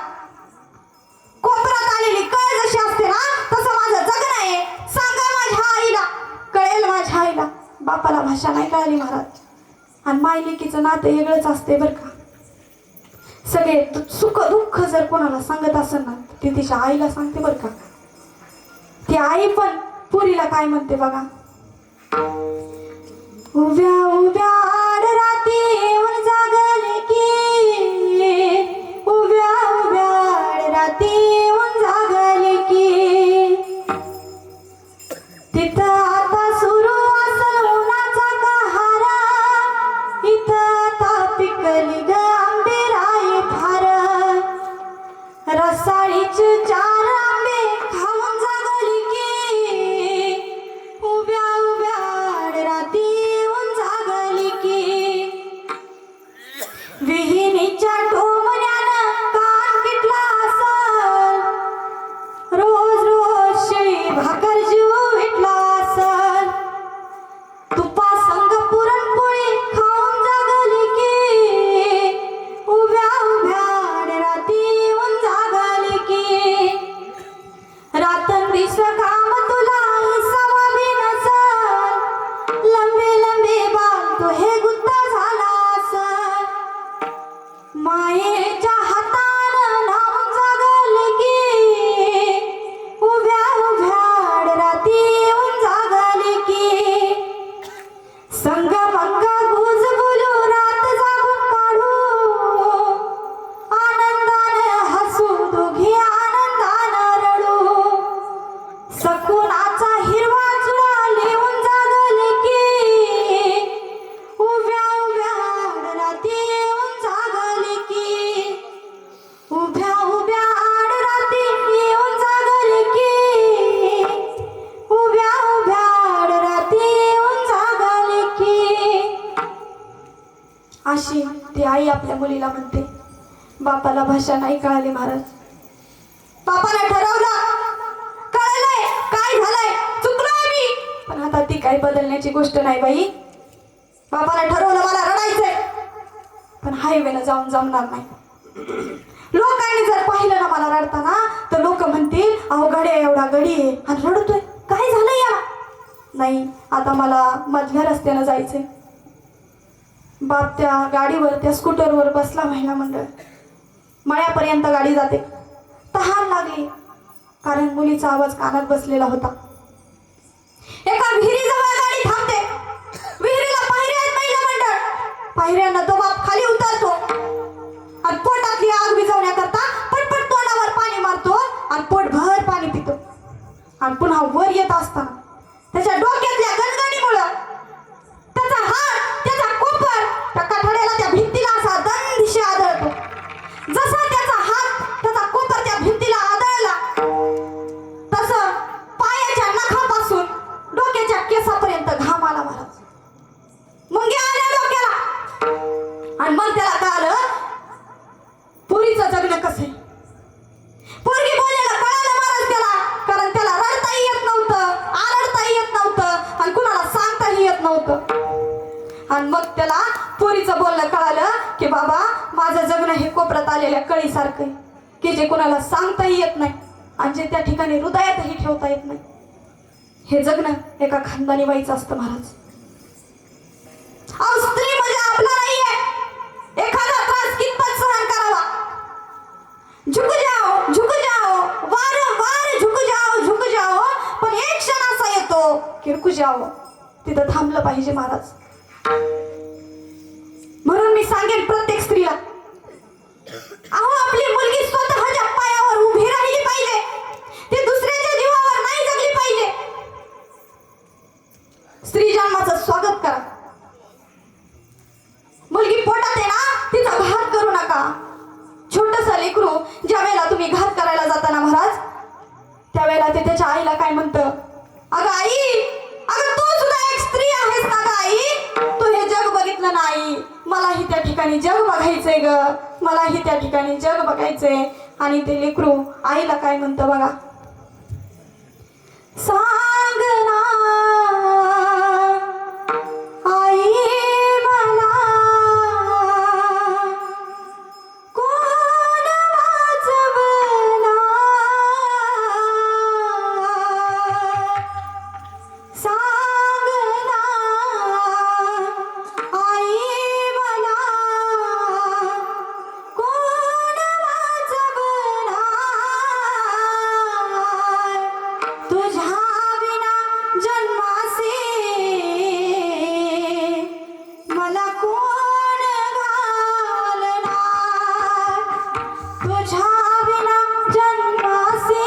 कोपऱ्यात आलेली कळ जशी असते ना तसं माझं जगणं आहे. सांगा माझ्या आईला, कळेल माझ्या आईला. बापाला भाषा नाही कळाली महाराज. आणि मायलेकीचं नातं वेगळंच असते बरं का. सगळे सुख दुःख जर कोणाला सांगत असेल ना ती तिच्या आईला सांगते बरं का. ती आई पण पुरीला काय म्हणते बघा, उभ्या उभ्या आड राती येऊन जागले की, उभ्या उभ्या आड राती येऊन जागले की, तिथं आता सुरू असल उन्हाचा कहारा, इथं आता पिकली अशी ती आई आपल्या मुलीला म्हणते. बापाला भाषा नाही कळाली महाराज. बापाला ठरवलं, कळलंय काय झालंय, चुकलो आम्ही, पण आता ती काही बदलण्याची गोष्ट नाही बाई. बापाला ठरवलं मला रडायचंय, पण हायवेला जाऊन जमणार नाही. लोकांनी जर पाहिलं ना मला रडताना तर लोक म्हणतील अहो गड्या एवढा गडी आहे आणि रडतोय, काय झालं या. नाही, आता मला मधल्या रस्त्यानं जायचंय. बाप त्या गाडीवर, त्या स्कूटरवर बसला. महिला मंडळ मळ्यापर्यंत गाडी जाते. तहान लागली, कारण मुलीचा आवाज कानात बसलेला होता. एका विहिरीजवळ गाडी थांबते. विहिरीला पायऱ्या आहेत. महिला मंडळ पायऱ्यांना तो बाप खाली उतरतो आणि पोटातली आग विझवण्याकरता पटपट तोंडावर पाणी मारतो आणि पोटभर पाणी पितो. आणि पुन्हा वर येत असताना त्याच्या डोक्यातल्या गणगणीमुळं त्याचा हात, त्याचा कोपर त्या कठाड्याला, त्या भिंतीला असा दंदिशी आदळतो. जसा त्याचा हात, त्याचा कोपर त्या भिंतीला आदळला, तसं पायाच्या नखापासून डोक्याच्या केसापर्यंत घाम आला महाराज. मुंग्या आल्या डोक्याला. आणि मग त्याला कळालं पोरीचं जगणं कसं आहे. पोरगी बोलायला कळालं महाराज त्याला, कारण त्याला रडताही येत नव्हतं, आरडताही येत नव्हतं आणि कुणाला सांगताही येत नव्हतं. आणि मग त्याला पोरीचं बोलणं कळालं की बाबा माझं जगणं हे कोपऱ्यात आलेल्या कळीसारखं आहे, की जे कुणाला सांगताही येत नाही आणि जे त्या ठिकाणी हृदयातही ठेवता येत नाही. हे जगणं एका खानदानी बाईचं असतं महाराज. अहो, स्त्री म्हणजे आपला नाहीये. एखादा त्रास कितपत सहन करावा. झुक जाओ, वारंवार झुक जाओ, पण एक क्षण असा येतो की रुक जाओ. तिथं थांबलं पाहिजे महाराज. म्हणून मी सांगेन प्रत्येक स्त्रीला, अहो आपली मुलगी स्वतःच्या पायावर उभी राहिली पाहिजे. ती दुसऱ्याच्या जीवावर नाही जगली पाहिजे. स्त्री जन्माचं स्वागत करा. मुलगी पोटात आहे ना, तिचा घात करू नका. छोटंसं लेकरू ज्या वेळेला तुम्ही घात करायला जाताना महाराज, त्यावेळेला ते त्याच्या आईला काय म्हणतं, अगं आई, अगं तू सुद्धा एक स्त्री आहेस ना गं आई, तू हे जग बघितलं नाही, मलाही त्या ठिकाणी जग बघायचंय ग, मलाही त्या ठिकाणी जग बघायचंय. आणि ते लेकरू आईला काय म्हणतं बघा, सांग ना आई मला कोण वाचवला, सांग ना आई मला कोण वाचवला, तुझ्या विना जन्मासे मला कोण घालणार, तुझ्या विना जन्मासे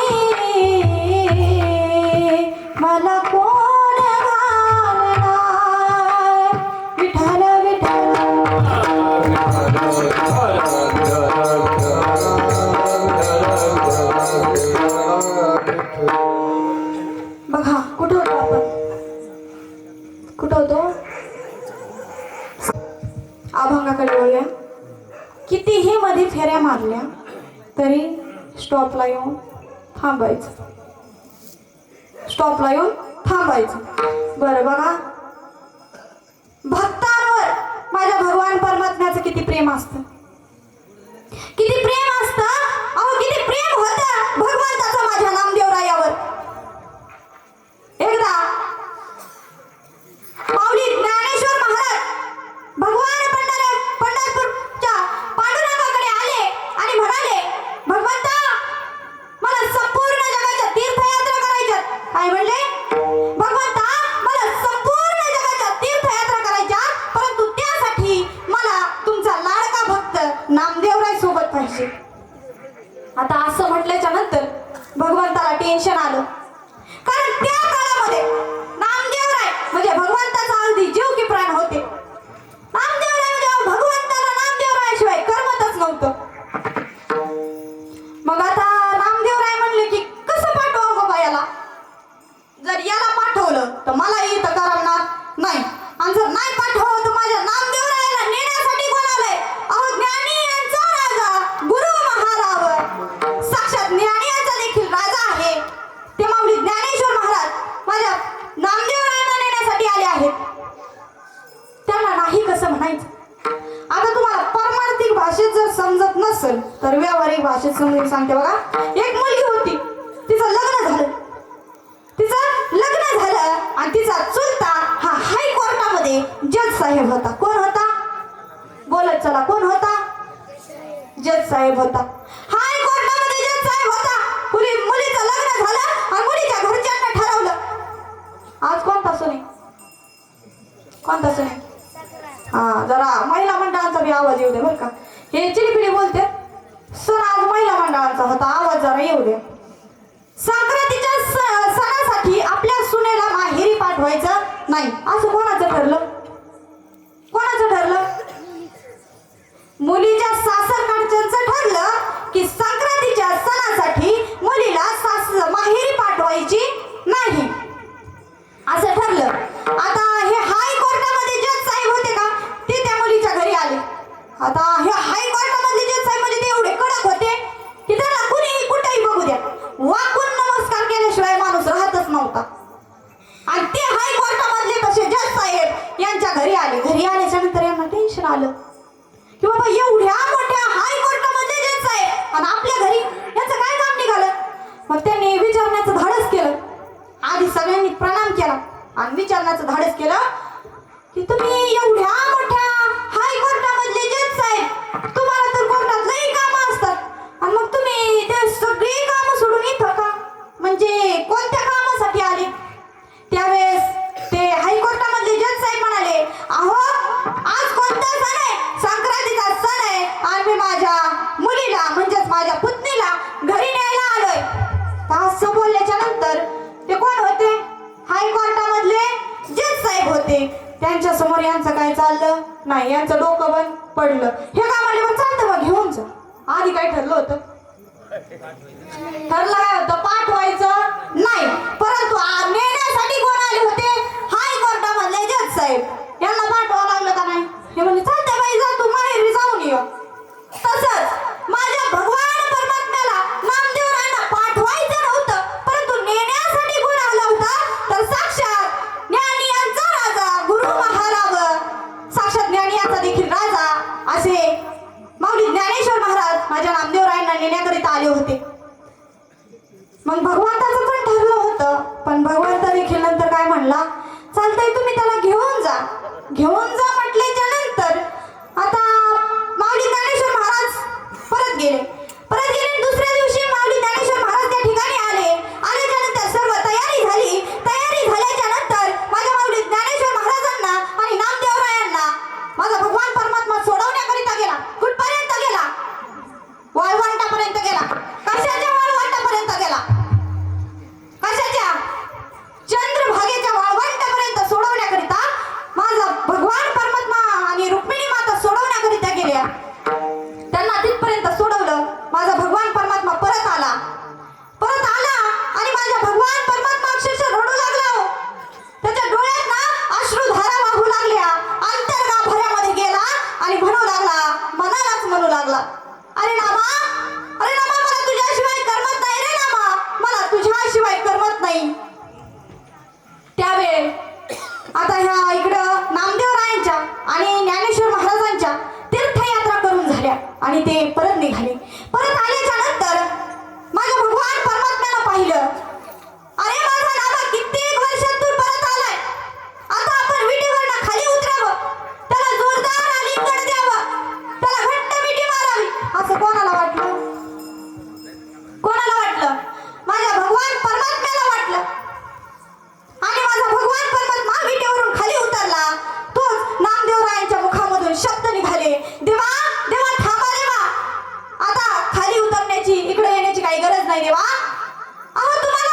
मला कोण घालणार. विठ्ठल बघा कुठं होतो आपण, कुठं होतो. अभंगाकडे वळूया. कितीही मध्ये फेऱ्या मारल्या तरी स्टॉपला येऊन थांबायचं, स्टॉपला येऊन थांबायचं. बरं बघा, भक्तांवर माझ्या भगवान परमात्म्याचं किती प्रेम असतं, किती प्रेम असतं. अहो किती प्रेम होतं भगवंताचं माझ्या नामदेवरायावर. एकदा माऊली ज्ञानेश्वर महाराज भगवान पंढरपूरच्या पांडुरंगाकडे आले आणि म्हणाले, भगवंता मला संपूर्ण जगाच्या तीर्थयात्रा करायच्या. काय म्हणले, भगवंता मला संपूर्ण जगाच्या तीर्थयात्रा करायच्या, परंतु त्यासाठी मला तुमचा लाडका भक्त नामदेवराय सोबत पाहिजे. आहेत त्यांना नाही कसं म्हणायचं. आता तुम्हाला पारमार्थिक भाषेत जर समजत नसेल तर व्यावहारिक भाषेत समजून सांगते बघा. एक मुलगी होती, तिचं लग्न झालं आणि तिचा चुलता हा हायकोर्टामध्ये जज साहेब होता. कोण होता? बोलत चला, कोण होता? जज साहेब होता. हायकोर्टामध्ये जज साहेब होता. मुलीचं लग्न झालं आणि मुलीच्या घरच्यांना ठरवलं. आज कोणता सुने हा, जरा महिला मंडळांचा बी आवाज येऊ दे बरं का. हे चिडीपिडी बोलते. सण आज महिला मंडळांचा होता, आवाज जरा येऊ दे. संक्रांतीच्या सणासाठी आपल्या सुनेला माहेरी पाठवायचं नाही असं कोणाचं ठरलं? मुलीच्या सासरकडच्यांचं ठरलं की संक्रांतीच्या सणासाठी मुलीला माहेरी पाठवायची नाही असं ठरलं. आता हे हायकोर्टामध्ये जज साहेब होते का, ते त्या मुलीच्या घरी आले. आता हे हायकोर्टामधले जज साहेब म्हणजे ते एवढे कडक होते की त्याला कुणीही कुठेही बघू द्या, वाकून नमस्कार केल्याशिवाय माणूस राहतच नव्हता. आणि ते हायकोर्टामधले तसे जज साहेब यांच्या घरी आले. घरी आल्याच्या नंतर यांना टेन्शन आलं की बाबा एवढ्या मोठ्या हायकोर्टामधले जज साहेब आणि आपल्या घरी यांचं काय काम निघालं. मग त्यांनी विचारण्याचं धाडस केलं. आधी सगळ्यांनी प्रणाम केला आणि विचारण्याचं धाडस केलं की तुम्ही एवढ्या मोठ्या हायकोर्टामधले जज साहेब, तुम्हाला तर कोर्टात लई कामं असतात आणि मग तुम्ही ते सगळी कामं सोडून इथं का, म्हणजे कोणत्या कामासाठी आले? त्यावेळेस ते हायकोर्टामधले जज साहेब म्हणाले, अहो आज कोणता सण आहे? संक्रांतीचा सण आहे आणि मी माझ्या मुलीला म्हणजेच माझ्या पुतणीला घरी न्यायला आलोय. असं बोलल्याच्या नंतर ते कोण होते? हायकोर्टामधले जज साहेब होते. त्यांच्या समोर यांचं काय चाललं नाही, यांचं डोकं बंद पडलं. हे का म्हणले मग चालतं मग घेऊन जा. आधी काय ठरलं होतं? काय होतं? पाठवायचं नाही. परंतु नेण्यासाठी कोण आले होते? हायकोर्टामधले जज साहेब. यांना पाठवावं लागलं का नाही? हे म्हणले चालतंय बाई, जा तू माहेरी जाऊन ये. तसंच माझ्या भगवान परमात्म्याला नामदेवरायांना पाठवायचं नव्हतं, परंतु नेण्यासाठी कोण आला होता? तर साक्षात ज्ञानी यांचा राजा गुरु महाराज, साक्षात ज्ञानी यांचा देखील राजा असे माऊली ज्ञानेश्वर महाराज माझ्या नामदेवरायांना नेण्याकरिता आले होते. मग भगवंताचं पण ठरलं होतं, पण भगवंत देखील नंतर काय म्हणला, चालतंय तुम्ही त्याला घेऊन जा. घेऊन जा म्हटल्याच्या नंतर आता माऊली ज्ञानेश्वर महाराज परत गेले. दुसऱ्या दिवशी माऊली ज्ञानेश्वर महाराज त्या ठिकाणी आल्याच्या नंतर सर्व तयारी झाल्याच्या नंतर माझ्या माऊली ज्ञानेश्वर महाराजांना आणि नामदेवरायांना माझा भगवान परमात्मा सोडवण्याकरिता गेला. कुठपर्यंत गेला? वाळवंटापर्यंत गेला. कशाच्या वाळवंटापर्यंत गेला? कशाच्या? चंद्रभागेच्या वाळवंटापर्यंत सोडवण्याकरिता माझा भगवान परमात्मा आणि रुक्मिणी माता सोडवण्याकरिता गेल्या. त्यांना तिथपर्यंत सोडवलं. माझा भगवान परमात्मा परत आला आणि माझ्या भगवान परमात्मा अक्षरशः रडू लागला. त्याच्या डोळ्यात ना अश्रुधारा वाहू लागल्या. अंतर्गाभाऱ्यामध्ये गेला आणि मनालाच म्हणू लागला, अरे नामा मला तुझ्याशिवाय करमत नाही रे नामा, मला तुझ्याशिवाय करमत नाही. त्यावेळी आता ह्या इकडं नामदेवरायांच्या आणि ज्ञानेश्वर महाराजांच्या तीर्थयात्रा करून झाल्या आणि ते परत निघाले. परत आल्याच्या नंतर माझ्या भगवान परमात्म्याला पाहिलं, अरे माझा नामा कित्येक वर्षात तू परत आलाय, आता आपण विटीवरनं खाली उतरावं, त्याला जोरदार आलिंगन द्यावं, त्याला घट्ट मिठी मारावी. असं कोणाला वाटलं? माझ्या भगवान परमात्म्याला वाटलं. आणि माझा भगवान परमात्मा विटेवरून खाली उतरला. तोच नामदेवरायांच्या मुखामधून शब्द निघाले, देवा थांबा देवा, आता खाली उतरण्याची इकडे येण्याची काही गरज नाही देवा. अहो तुम्हाला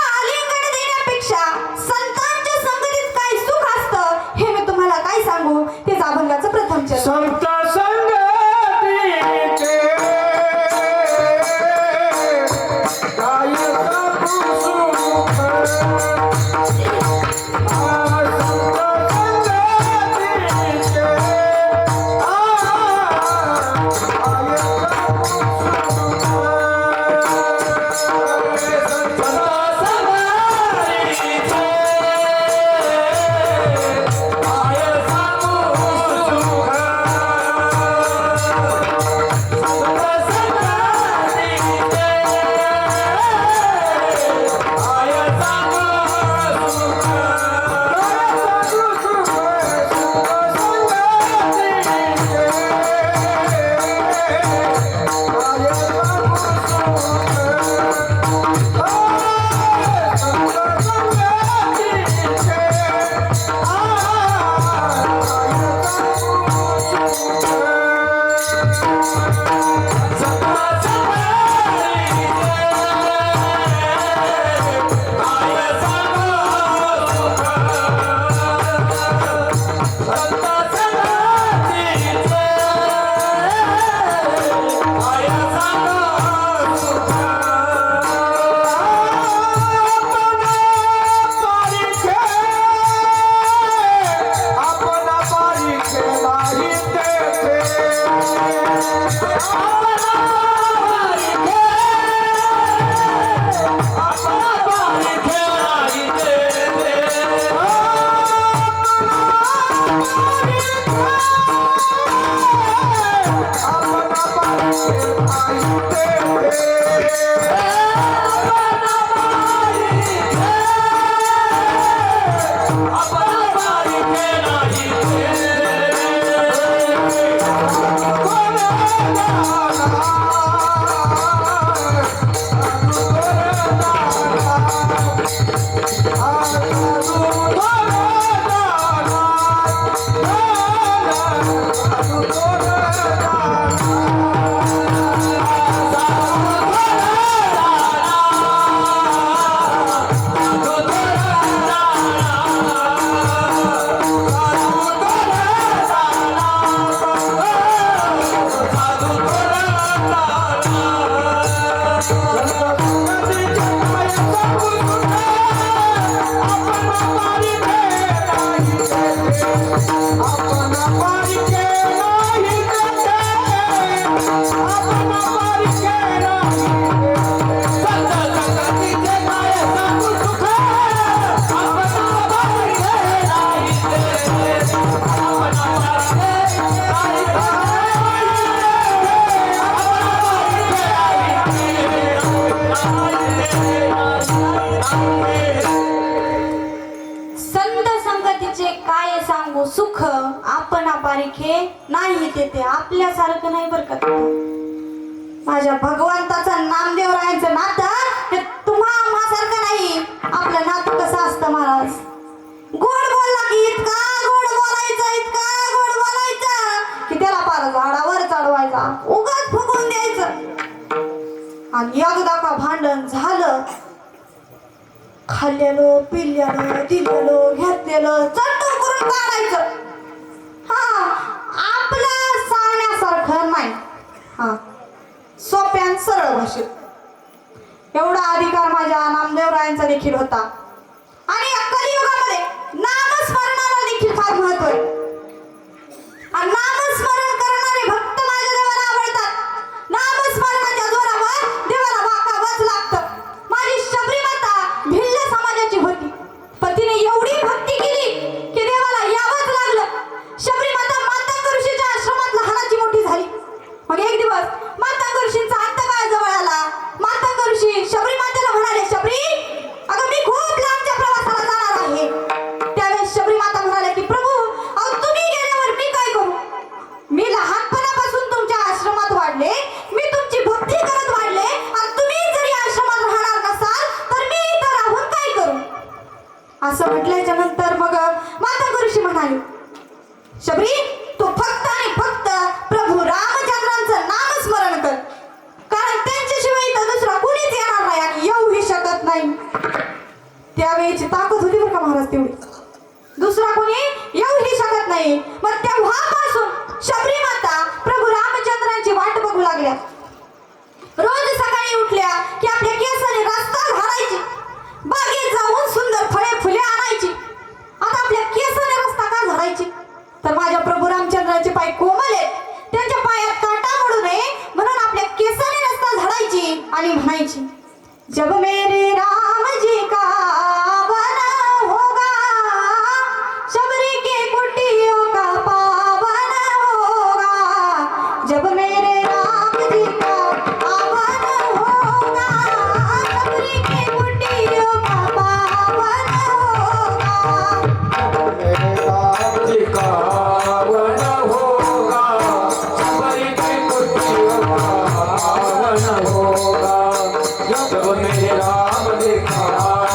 संत संगतीचे काय सांगू सुख आपण पारिखे नाही तेथे आपल्यासारखं नाही बरं का. माझ्या भगवंताचं नामदेवरायांचं नातं हे तुम्हासारखं नाही. आपलं नातं कसं असतं महाराज, गोड बोलला की इतका गोड बोलायचा, इतका गोड बोलायचा की त्याला पार झाडावर चढवायचा, उगाच फुगून द्यायचं. आणि एकदा का भांडण झालं, खाल्लेलं पिल्लेलं दिलेलं घेतलेलं चटून करून काढायचं. हा आपलं सांगण्यासारखं नाही. हा सोप्या आणि सरळ भाषेत एवढा अधिकार माझ्या नामदेवरायांचा देखील होता. आणि या कलियुगामध्ये नामस्मरणाला देखील फार महत्व आहे. आणि नामस्मरण करणारे भक्त माझ्या देवाला आवडतात. नामस्मरणाच्या जोरावर देवाला वाकावंच लागतं. माझी शबरी माता भिल्ल समाजाची होती, पण तिने एवढी भक्ती केली की देवाला यावंच लागलं. शबरी माता मातंग ऋषीच्या आश्रमात लहानाची मोठी झाली. मग एक दिवस मातंग ऋषींचा अंतकाळ जवळ आला. मातंग ऋषी शबरी मातेला म्हणाले, शबरी अगं मी खूप लांबच्या प्रवासाला जाणार आहे. त्यावेळेस शबरी माता म्हणाले की प्रभू अहो तुम्ही गेल्यावर मी काय करू, मी लहानपणापासून तुमच्या आश्रमात वाढले, मी तुमची भक्ती करत वाढले, आणि तुम्ही जरी आश्रमात राहणार नसाल तर मी इथं राहून काय करू. असं म्हटल्याच्या नंतर मग मातंग ऋषी म्हणाले, शबरी तू फक्त आणि फक्त प्रभू रामचंद्रांचं नामस्मरण कर, कारण त्यांच्याशिवाय इथं दुसरा कुणीच येणार नाही आणि येऊही शकत नाही. त्यावेळीची ताकद होती बरं का महाराज तेवढी, दुसरा कोणी येऊही शकत नाही. मग तेव्हापासून शबरी माता प्रभू रामचंद्रांची वाट बघू लागल्या. रोज सकाळी उठल्या की आपल्या केसाने रस्ता झाडायची, बागेत जाऊन सुंदर फळे फुले आणायची. आता आपल्या केसाने रस्ता का झाडायची, तर माझ्या प्रभू रामचंद्राचे पाय कोमल आहेत, त्यांच्या पायात काटा पडू नये म्हणून आपल्या केसाने रस्ता झाडायची आणि म्हणायची, जब मेरे राम जी का आवन होगा, शबरी के कुटियों का पावन होगा. जब मेरे राम जी का आवन होगा, शबरी के कुटियों का पावन होगा. मेरे राम जी का आवन होगा, शबरी के कुटियों का पावन होगा. जब मेरे राम जी का आवन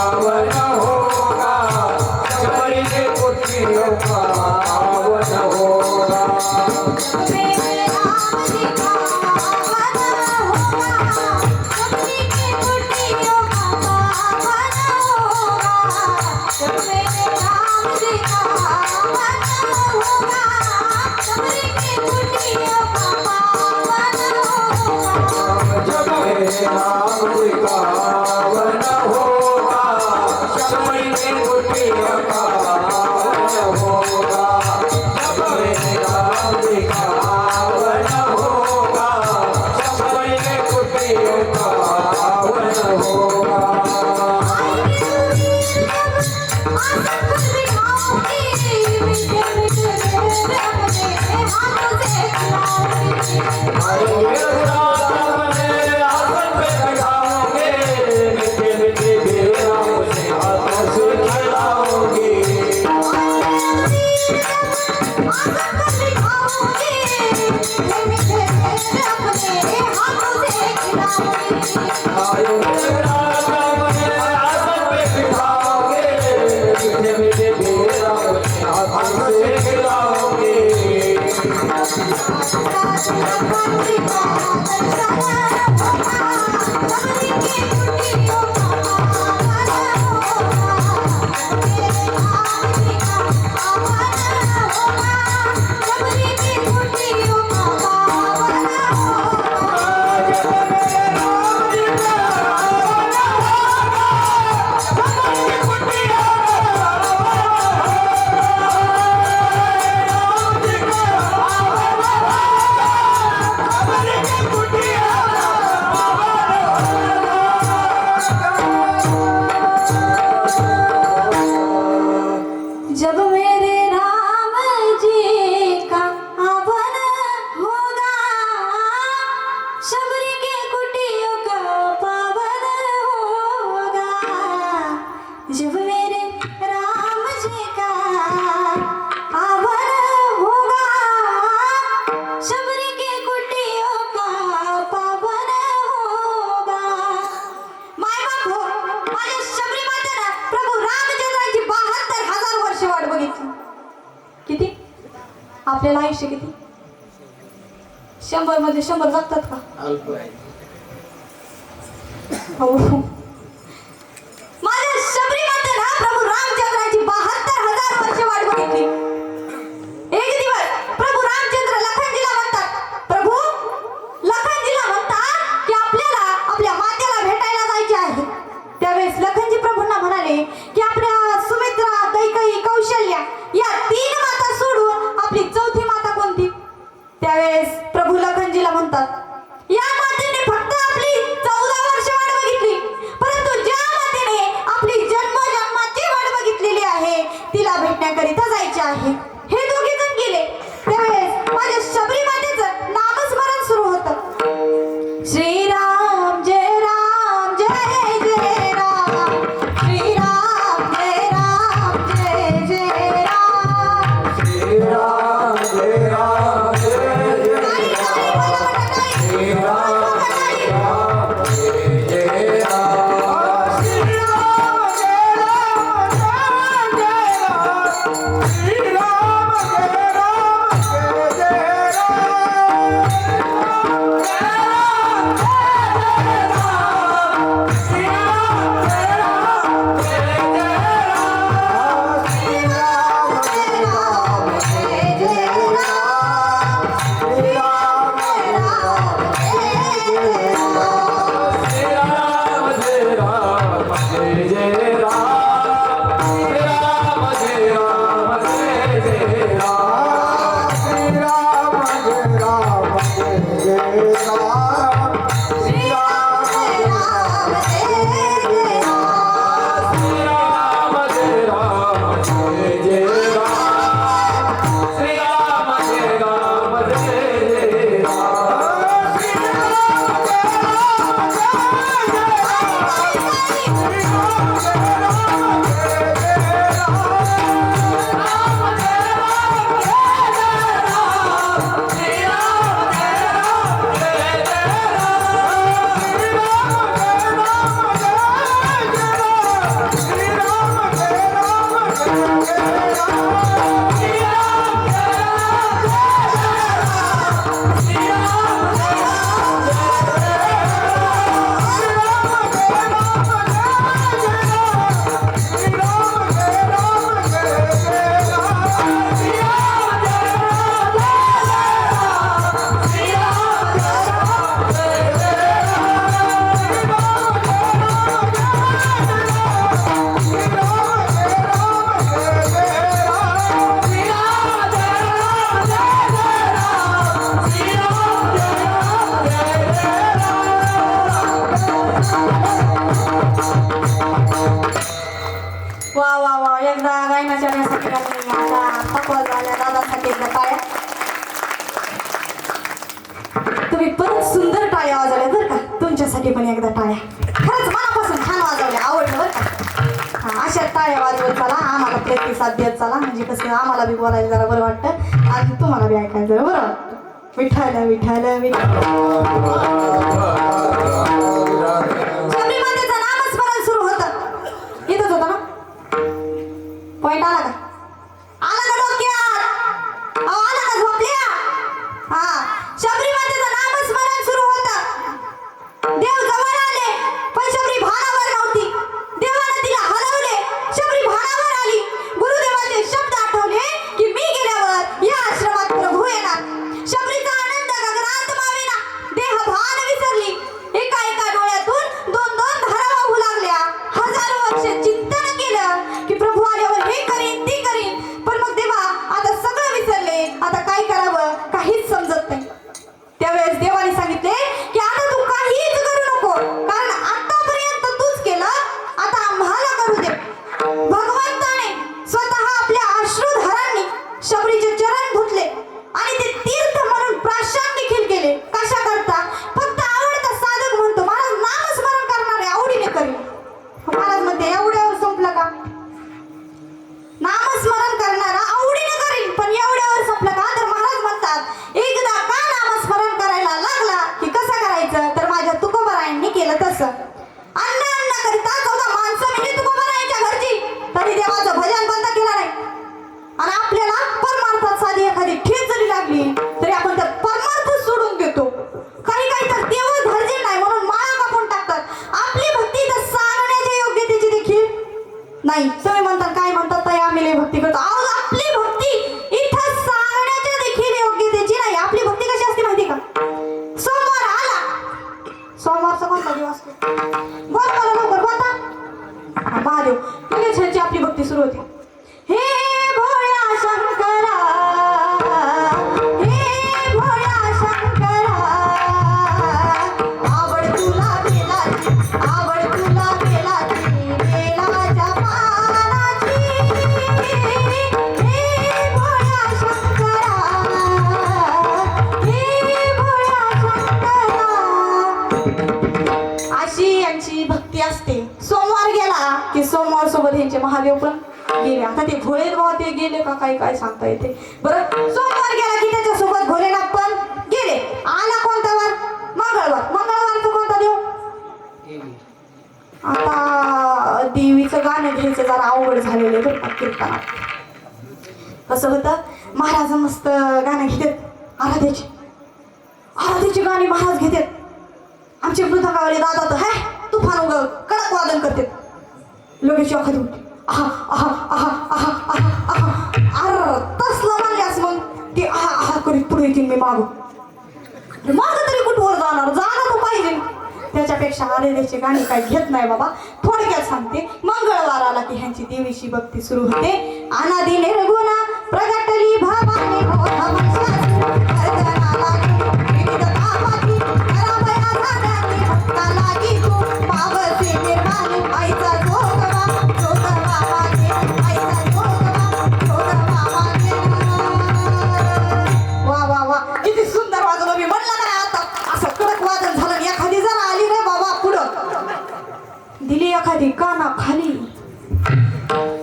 होगा, शबरी के कुटियों का पावन होगा. जब मेरे राम जी का आवन होगा, शबरी के कुटियों का पावन होगा. जब मेरे राम जी का आवन होगा, शबरी के कुटियों का पावन होगा. आपल्याला आयुष्य किती 100 मध्ये 100 जगतात का अल्प आहे. हो माझ्या शबरीमध्ये ना प्रभू रामचंद्राची 72,000 वर्ष वाट बघितली. एक दिवस प्रभू रामचंद्र लखनजीला म्हणतात, प्रभू लखनजीला म्हणतात की आपल्याला आपल्या मातेला भेटायला जायचे आहे. त्यावेळेस लखनजी प्रभूंना म्हणाले की आपल्या सुमित्रा, कैकेयी, कौशल्या या 3 माता सोडून आपली 4थी माता कोणती? त्यावेळेस प्रभू लखनजीला म्हणतात, या मातेने फक्त आपली 14 वर्ष वाट बघितली, परंतु ज्या मातेने आपली जन्मजन्माची वाट बघितलेली आहे तिला भेटण्याकरिता जायचे आहे. हे दोघे जण गेले. त्यावेळेस माझ्या शबरी मातेचं नामस्मरण सुरू होतं. श्रीराम जय राम जय जय राम, श्रीराम जय राम जय जय राम. श्री राम जय राम जय जय काही काही बोला म्हणत नाही. श्री राम जय राम जय जय राम. श्री राम जय राम जय जय राम. श्री राम जय राम जय जय वा वा वा एकदा गायनाच्या साठी आता पकवाल झाल्या दादासाठी एकदा टाळ्या. तुम्ही परत सुंदर टाळ्या वाजवल्या बरं का. तुमच्यासाठी पण एकदा टाळ्या. खरंच मनापासून छान वाजवल्या, आवडलं बरं का. हा अशा टाळ्या वाजवत चला, आम्हाला प्रतिसाद देत चला, म्हणजे कसं आम्हाला बी बोलायला जरा बरं वाटतं आणि तुम्हाला बी ऐकायला जरा बरं वाटतं. विठ्ठल विठ्ठल विठ्ठल. शबरी मातेचं नामस्मरण सुरू होतं. इथंच होतं ना पॉइंट आला का? आला का डोक्यात? अहो, आला का झोपल्या? हा शबरी मातेचं नामस्मरण सुरू होतं. देव जवळ आले पण शबरी भानावर नव्हती. देवानं तिला हलवले, शबरी भानावर आली. गुरुदेवाचे शब्द आठवले की मी गेल्यावर या आश्रमात प्रभू येणार. शबरीचा आनंद गगनात मावेना. देह भान विसरली. एका एका डोळ्यातून 2-2 धारा वाहू लागल्या. हजारो वर्ष चिंतन केलं की प्रभू आल्यावर हे करीन ती त्यांचे महादेव पण गेले. आता ते भोळे बाबा ते गेले का काय काय सांगता येते. बरं सोमवार गेला की त्याच्यासोबत भोलेनाथ पण गेले. आला कोणता वार? मंगळवार. मंगळवारचा कोणता देव? आता देवीचं गाणं घ्यायचं जरा अवघड झालेलं बरं का कीर्तनात. कसं होतं, महाराज मस्त गाणं घेतात आराध्याची गाणी महाराज घेतात. आमचे मृदंगावाले दादा तर हाय तुफान उग कडक वादन करतात. लगेच एखादी आहा आहा आहा आहा आहा आहा अर तसलं म्हणल्यास मग ते आहा आहा करीत पुढे येतील. मी माग तरी कुठवर जाणार तर पाहिजे. त्याच्यापेक्षा आरेदेची गाणी काय घेत नाही बाबा. थोडक्यात सांगते, मंगळवार आला की ह्यांची देवीची भक्ती सुरू होते. अनादि निर्गुण प्रगटली भावाने मोठा मनशाची गर्जना लागी विविध भावाची करावया झाल्याने भक्ता लागी तू पावसी निर्माणी आईचा जोगवा मागे आईचा जोगवा मागे. वा वा वा किती सुंदर वाजवलं. मी म्हणलं ना आता असं कडक वादन झालं. एखादी जर आली रे बाबा पुढं दिली एखादी काना खाली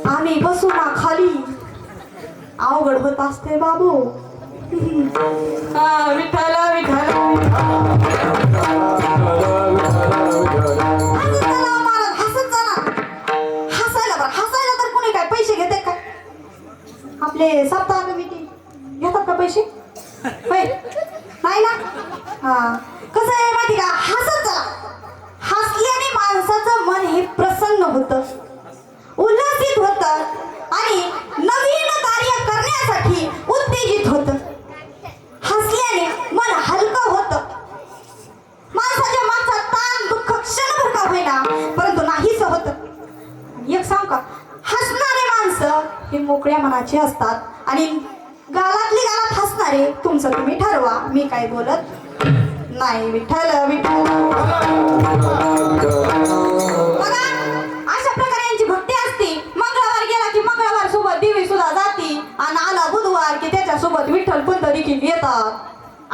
आम्ही बसू ना खाली अवघड होत असते बाबू. विठ्ठल विठ्ठल हसत जाणार. हसायला तर कोणी काय पैसे घेते का? आपले सप्ताह कमिटी घेतात का पैसे? नाही ना. हा कसं आहे माहिती का, हसत चला. हसल्याने माणसाचं मन हे प्रसन्न होतं, उल्हासित होतं आणि नवीन कार्य करण्यासाठी उत्तेजित होतं. हसल्याने मन हलकं होतं. माणसाच्या मागचा ताण दुःख क्षणभर का होईना परंतु नाहीसं होतं. एक सांग का, हसणारे माणसं हे मोकळ्या मनाचे असतात आणि गालातली गालात हसणारे तुमचं तुम्ही ठरवा. मी काय बोलत नाही. विठ्ठल विठ्ठल बघा, अशा प्रकारे यांची भक्ती असते. मंगळवार गेला की मंगळवार सोबत देवी सुद्धा जाती आणि आला बुधवार की त्याच्या सोबत विठ्ठल पंत देखील येतात.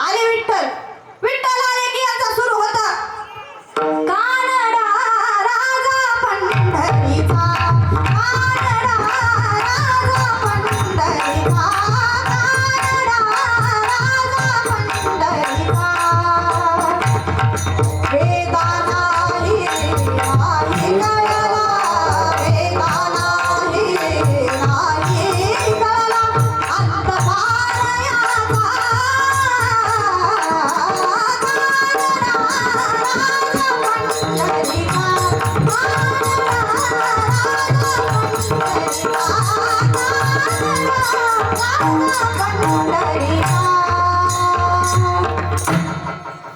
आले विठ्ठल आले की यांचा सुरू होता कानडा राजा पंढरीचा. कानडा राजा पंढरीचा. कानडा राजा पंढरीचा. वेदानाही नाही कळला, वेदानाही नाही कळला अंत मारयाचा.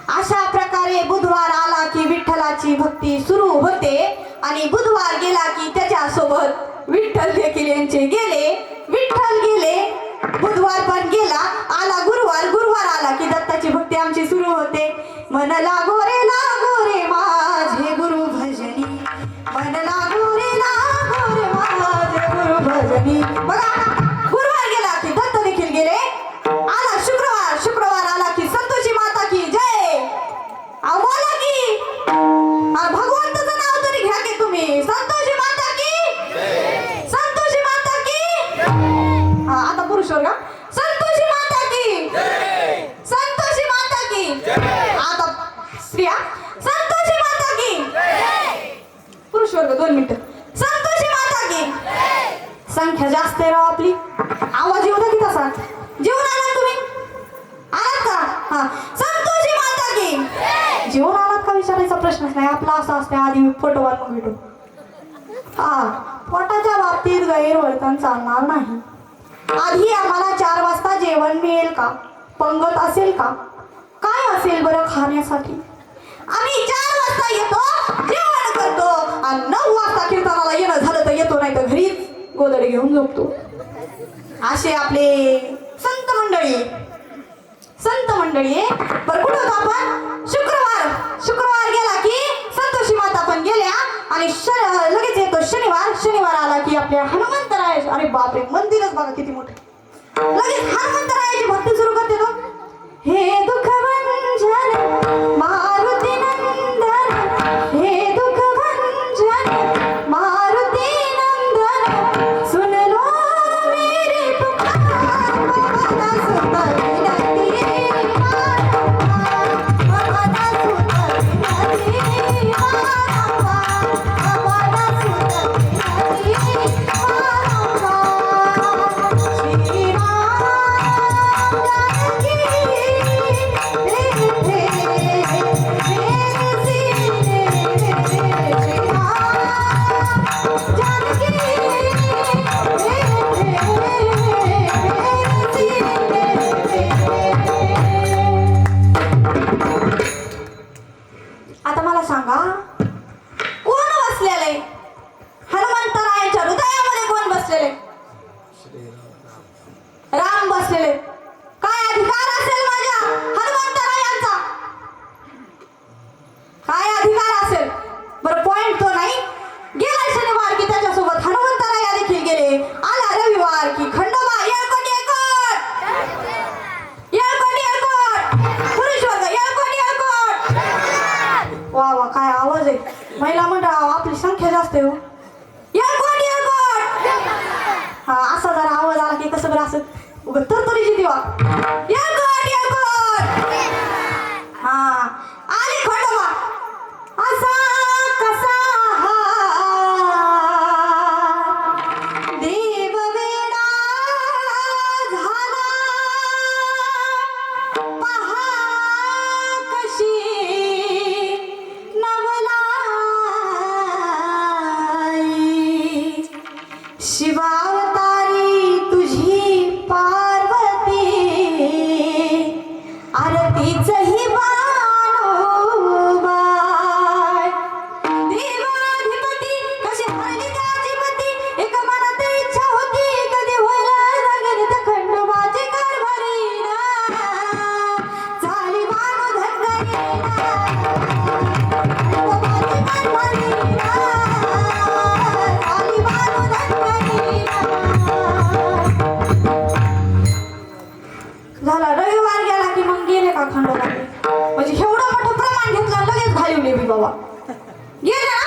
अशा प्रकारे बुधवार आला की विठ्ठलाची भक्ती सुरू होते आणि बुधवार गेला की त्याच्यासोबत विठ्ठल देखील यांचे गेले. विठ्ठल गेले, बुधवार पण गेला. आला गुरुवार आला की दत्ताची भक्ती आमची सुरू होते. मन लागो रे माझे गुरु भजनी, मन लागो रे माझे गुरु भजनी. बघा, गुरुवार गेला की दत्त देखील गेले. आला शुक्रवार आला की संतोषी माता की जय. बोला की भगवंताचं नाव तरी घ्या की तुम्ही. संतोषी माता की, संतोषी माता की. आता पुरुष वर्ग, संतोषी माता की, संतोषी माता की. आता स्त्रिया, संतोषी माता की. पुरुष वर्ग 2 मिनिटं. संतोषी माता की. संख्या जास्त आहे राव आपली. आवाज येऊ द्या की तसा. जेवण आलात तुम्ही? आलात का? हा, संतोषी माता की. जेवण आलात का विचारायचा प्रश्नच नाही. आपला असा असते आधी फोटोवर मग भेटू. हा, पोटाच्या बाबतीत गैरवर्तन चालणार नाही. आधी आम्हाला 4 वाजता जेवण मिळेल का? पंगत असेल का? काय असेल बरं खाण्यासाठी? आम्ही 4 वाजता येतो, जेवण करतो आणि 9 वाजता कीर्तनाला येणं झालं तर येतो, नाही तर घरीच गोदडे घेऊन झोपतो. असे आपले संत मंडळी बरं. कुठं होतो आपण? शुक्रवार गेला की संतोषी माता पण गेल्या आणि लगेच येतो शनिवार आला की आपल्या हनुमंतराय. अरे बापरे, मंदिरच बघा किती मोठे. लगेच हनुमंतरायाची भक्ती सुरू करते तो. हे दुःख भंजन मारुती नंदन, हे दुःख भंजन मारुती नंदन. आता मला सांगा कोण बसलेले हनुमंतरायांच्या हृदयामध्ये कोण बसलेले राम बसलेले काय अधिकार असेल माझ्या हनुमंतरायांचा काय अधिकार असेल बरं पॉइंट तो नाही गेला शनिवार की त्याच्यासोबत हनुमंतराया देखील गेले आला रविवार की खंडोबा येळकोट पुरुष वर्ग येळकोट वा वा काय आवाज आहे महिला मंडळ आपली संख्या जास्त आहे हो येळकोट हा असा जरा आवाज आला की कसं बरं असं उगं तरतरीची दिवा येळकोट हा आली खंडोबा असा कसा हा देव वेडा झाला पहा कशी नवलाई शिवावतारी तुझी पार्वती आरतीचही बाणोबाय देवाधिपती कशी हरली त्याची मती एक मनात इच्छा होती कधी होईल रंगीत खंडोबाची कारभारी झाली बाणो झाला रविवार गेला की मग गेले का खंडोबा म्हणजे एवढं मोठं प्रमाण घेतलं लगेच घालवले मी बाबा गेले ना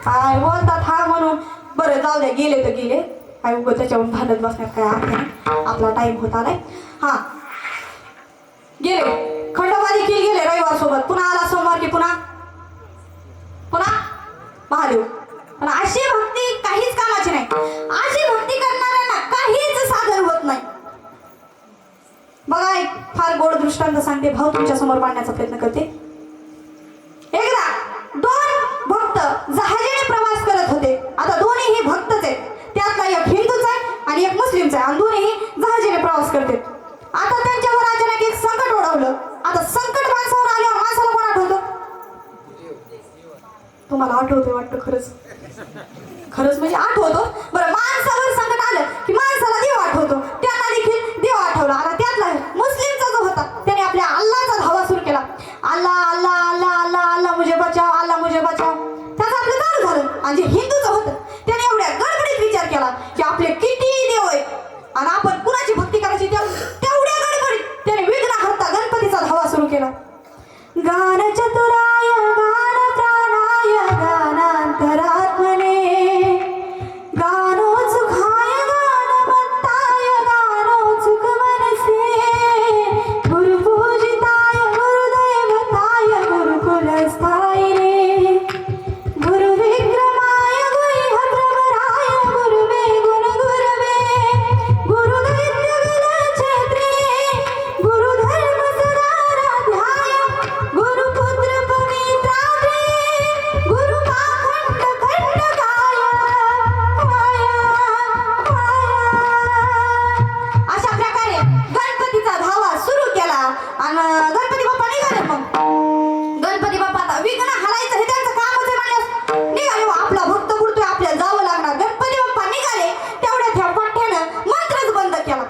काय बोलतात हा म्हणून बरं जाऊ द्या गेले तर गेले काय उगं त्याच्यावरून भांडत बसण्यात काय अर्थ नाही आपला टाइम होत आलाय हा गेले खंडोबा देखील गेले रविवार सोबत पुन्हा आला सोमवार की पुन्हा महादेव पण अशी भक्ती काहीच कामाची नाही अशी भक्ती करणाऱ्यांना काहीच साधन होत नाही बघा एक फार गोड दृष्टांत सांगते भाऊ तुमच्या समोर मांडण्याचा प्रयत्न करते एकदा दोन भक्त जहाजाने प्रवास करत होते आता दोन्हीही भक्तच आहेत त्यातला एक हिंदूचा आहे आणि एक मुस्लिमचा आहे आणि दोन्हीही जहाजाने प्रवास करते आता त्यांच्यावर अचानक एक संकट ओढवलं आता संकट माणसावर आल्यावर माणसाला कोण आठवतं तुम्हाला आठवते वाटतं खरंच म्हणजे आठवतो बरं माणसावर संकट आलं की माणसाला देव आठवतो त्यांना देखील देव आठवला आता त्यातला मुस्लिमचा जो होता त्याने आपल्या अल्लाचा धावा सुरू केला अल्लाह अल्लाह अल्लाह अल्लाह अल्लाह मुझे बचाव अल्लाह मुझे बचाव त्याचं आपलं चालू झालं आणि जे हिंदूचं होतं त्याने एवढ्या गडबडीत विचार केला की आपले किती देव आहेत आणि आपण कुणाची भक्ती करायची तेवढ्या गडबडीत त्याने विघ्नहर्ता गणपतीचा धावा सुरू केला गान चतुराय गान प्राणाय गानांतरात्मने गानो सुखाय गानवंताय गानो सुख मनसे गुरुपूजिताय गुरुदैवताय गुरुकुलस्थायिने गुरुविक्रमाय गुह्यप्रवराय गुरुवे गुणगुरवे गुरुदैत्यगलच्छत्रे गुरुधर्म सदाराध्याय गुरुपुत्र पवित्रात्रे गुरुपाखंड खंडकाय अशा प्रकारे गणपतीचा धावा सुरू केला आणि गणपती बाप्पा निघाले मग गणपती बाप्पा आता विघ्न हलायचं हे त्यांचं कामच आहे म्हणल्यास निघाले आपला भक्त बुडतोय आपल्याला जावं लागणार गणपती बाप्पा निघाले तेवढ्या त्या पठ्ठ्यानं मंत्रच बंद केला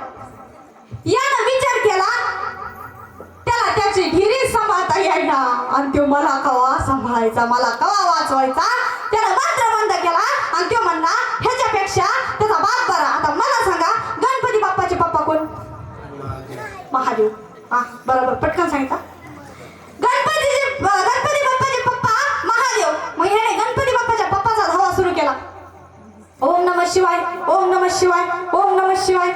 यानं विचार केला त्याला त्याची गिरी सांभाळता येईना आणि तो मला कवा सांभाळायचा मला कवा वाचवायचा त्यानं मंत्र बंद केला आणि तो म्हणला ह्याच्यापेक्षा त्याचा बाप बरा आता मला सांगा गणपती बाप्पाचे पप्पा कोण महादेव हा बरोबर पटकन सांगितलं गणपती बाप्पाचे पप्पा महादेव मग ह्याने गणपती बाप्पाच्या पप्पाचा धावा सुरू केला ओम नमः शिवाय ओम नमः शिवाय ओम नमः शिवाय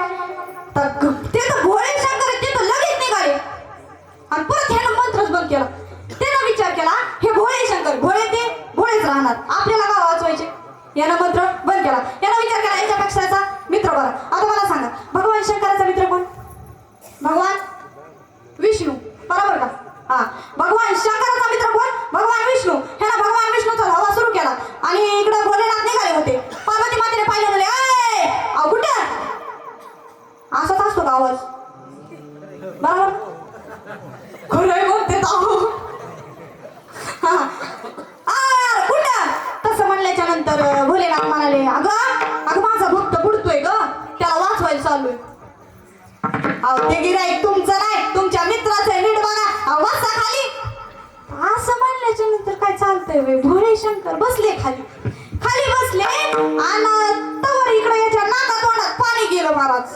तर ते तर भोळे शंकर राहणार. आपल्याला का वाचवायचे? यानं मंत्र बंद केला. यानं विचार केला याच्यापेक्षाचा मित्र बरा. आता मला सांगा, भगवान शंकराचा मित्र कोण? भगवान विष्णू, बरोबर का? हा, भगवान शंकराचा मित्र कोण? भगवान विष्णू. ह्यानं भगवान विष्णूचा धावा सुरू केला आणि इकडे भोलेनाथ निघाले होते. पार्वती मातेने पाहिलं म्हणले, ए अहो कुठे? असाच असतो का आवाज? बरोबर खरंय बोलते कुठं? तसं म्हणल्याच्या नंतर भोलेनाथ म्हणाले, अगं अगं माझा भक्त बुडतोय ग, त्याला वाचवायला चाललोय. अहो ते गिऱ्हाईक तुमचं नाही, तुमच्या मित्राचं आहे, नीट बघा. अहो वाचा खाली. असं म्हणल्याच्या नंतर काय चालतंय वे? भोळे शंकर बसले खाली. खाली बसले आणि तवर इकडे याच्या नाका तोंडात पाणी गेलं महाराज.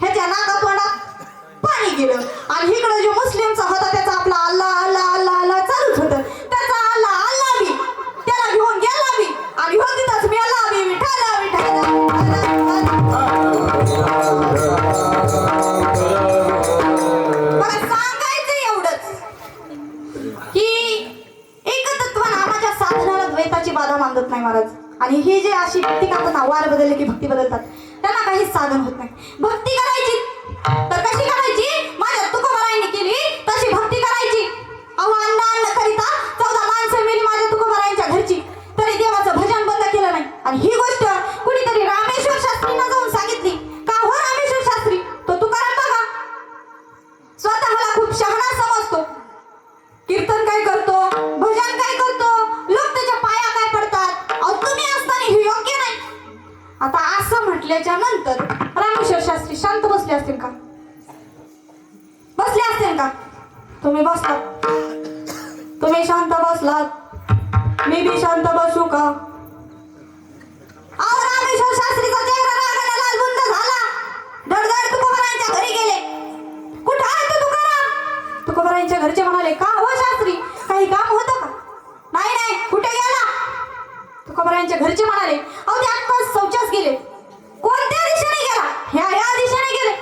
ह्याच्या नाका तोंडात पाणी गेलं आणि इकडे जो मुस्लिमचा होता त्याचा आपला अल्लाह अल्लाह अल्लाह अल्लाह चालूच होतं. त्याचा अल्लाह अल्लाह बी त्याला घेऊन गेला बी आणि हो तिथंच मेला बी. विठाला विठाला. मला सांगायचं एवढंच की एकतत्व नामाच्या साधनाला द्वैताची बाधा मानत नाही महाराज. आणि हे जे अशी भक्ती करतात ना, वार बदलले की भक्ती बदलतात, त्यांना काहीच साधन होत नाही. भक्ती करायची तर कशी करायची? माझ्या तुकोबारायांनी केली तशी भक्ती करायची. अहो अन्न अन्न करिता 14 माणसं मेली माझ्या तुकोबारायांच्या घरची, तरी देवाचं भजन बंद केलं नाही. आणि ही गोष्ट कुणीतरी रामेश्वर शास्त्रींना जाऊन सांगितली. का हो रामेश्वर शास्त्री? तो तुकाराम बघा स्वतःला खूप शहाणा समजतो. कीर्तन काय करतो, भजन काय करतो, लोक त्याच्या पाया काय पडतात. अहो तुम्ही असताना हे योग्य नाही. आता असं म्हटल्याच्या नंतर रामेश्वर शास्त्री शांत बसले असतील का? बसले असतील का? तुम्ही बसलात, तुम्ही शांत बसलात, मी बी शांत बसू का? अहो रामेश्वर शास्त्रीचा चेहरा रागाने लालबुंद झाला. धडधड तुकोबारायांच्या घरी गेले. कुठं आहे तू तुकाराम? तुकोबारायांच्या घरचे म्हणाले, का हो शास्त्री, काही काम होतं का? नाही नाही, कुठे गेला? तुकोबारायांच्या घरचे म्हणाले, अहो ते आत्ताच शौचास गेले. कोणत्या दिशेने गेला? ह्या दिशेने गेले.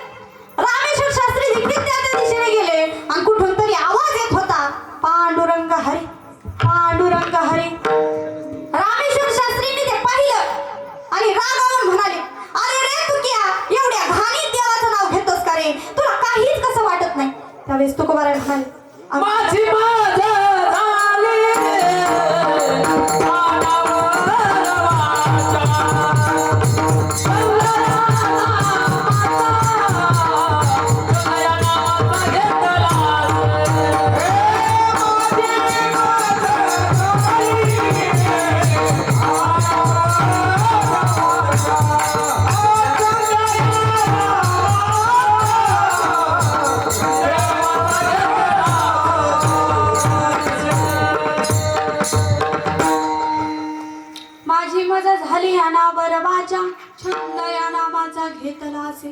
रामेश्वर शास्त्री देखील त्या दिशेने गेले आणि कुठून तरी आवाज येत होता, पांडुरंग हरी पांडुरंग हरी. रामेश्वर शास्त्रींनी ते पाहिलं आणि रागावून म्हणाले, अरे रे तुकिया, एवढ्या घाणीत देवाचं नाव घेतोस का रे? तुला काहीच कसं वाटत नाही? त्यावेळेस तुकोबाराय म्हणाले, माझी माझा माझी मजा झाली या नाबरवाच्या, छंद या नामाचा घेतला असे.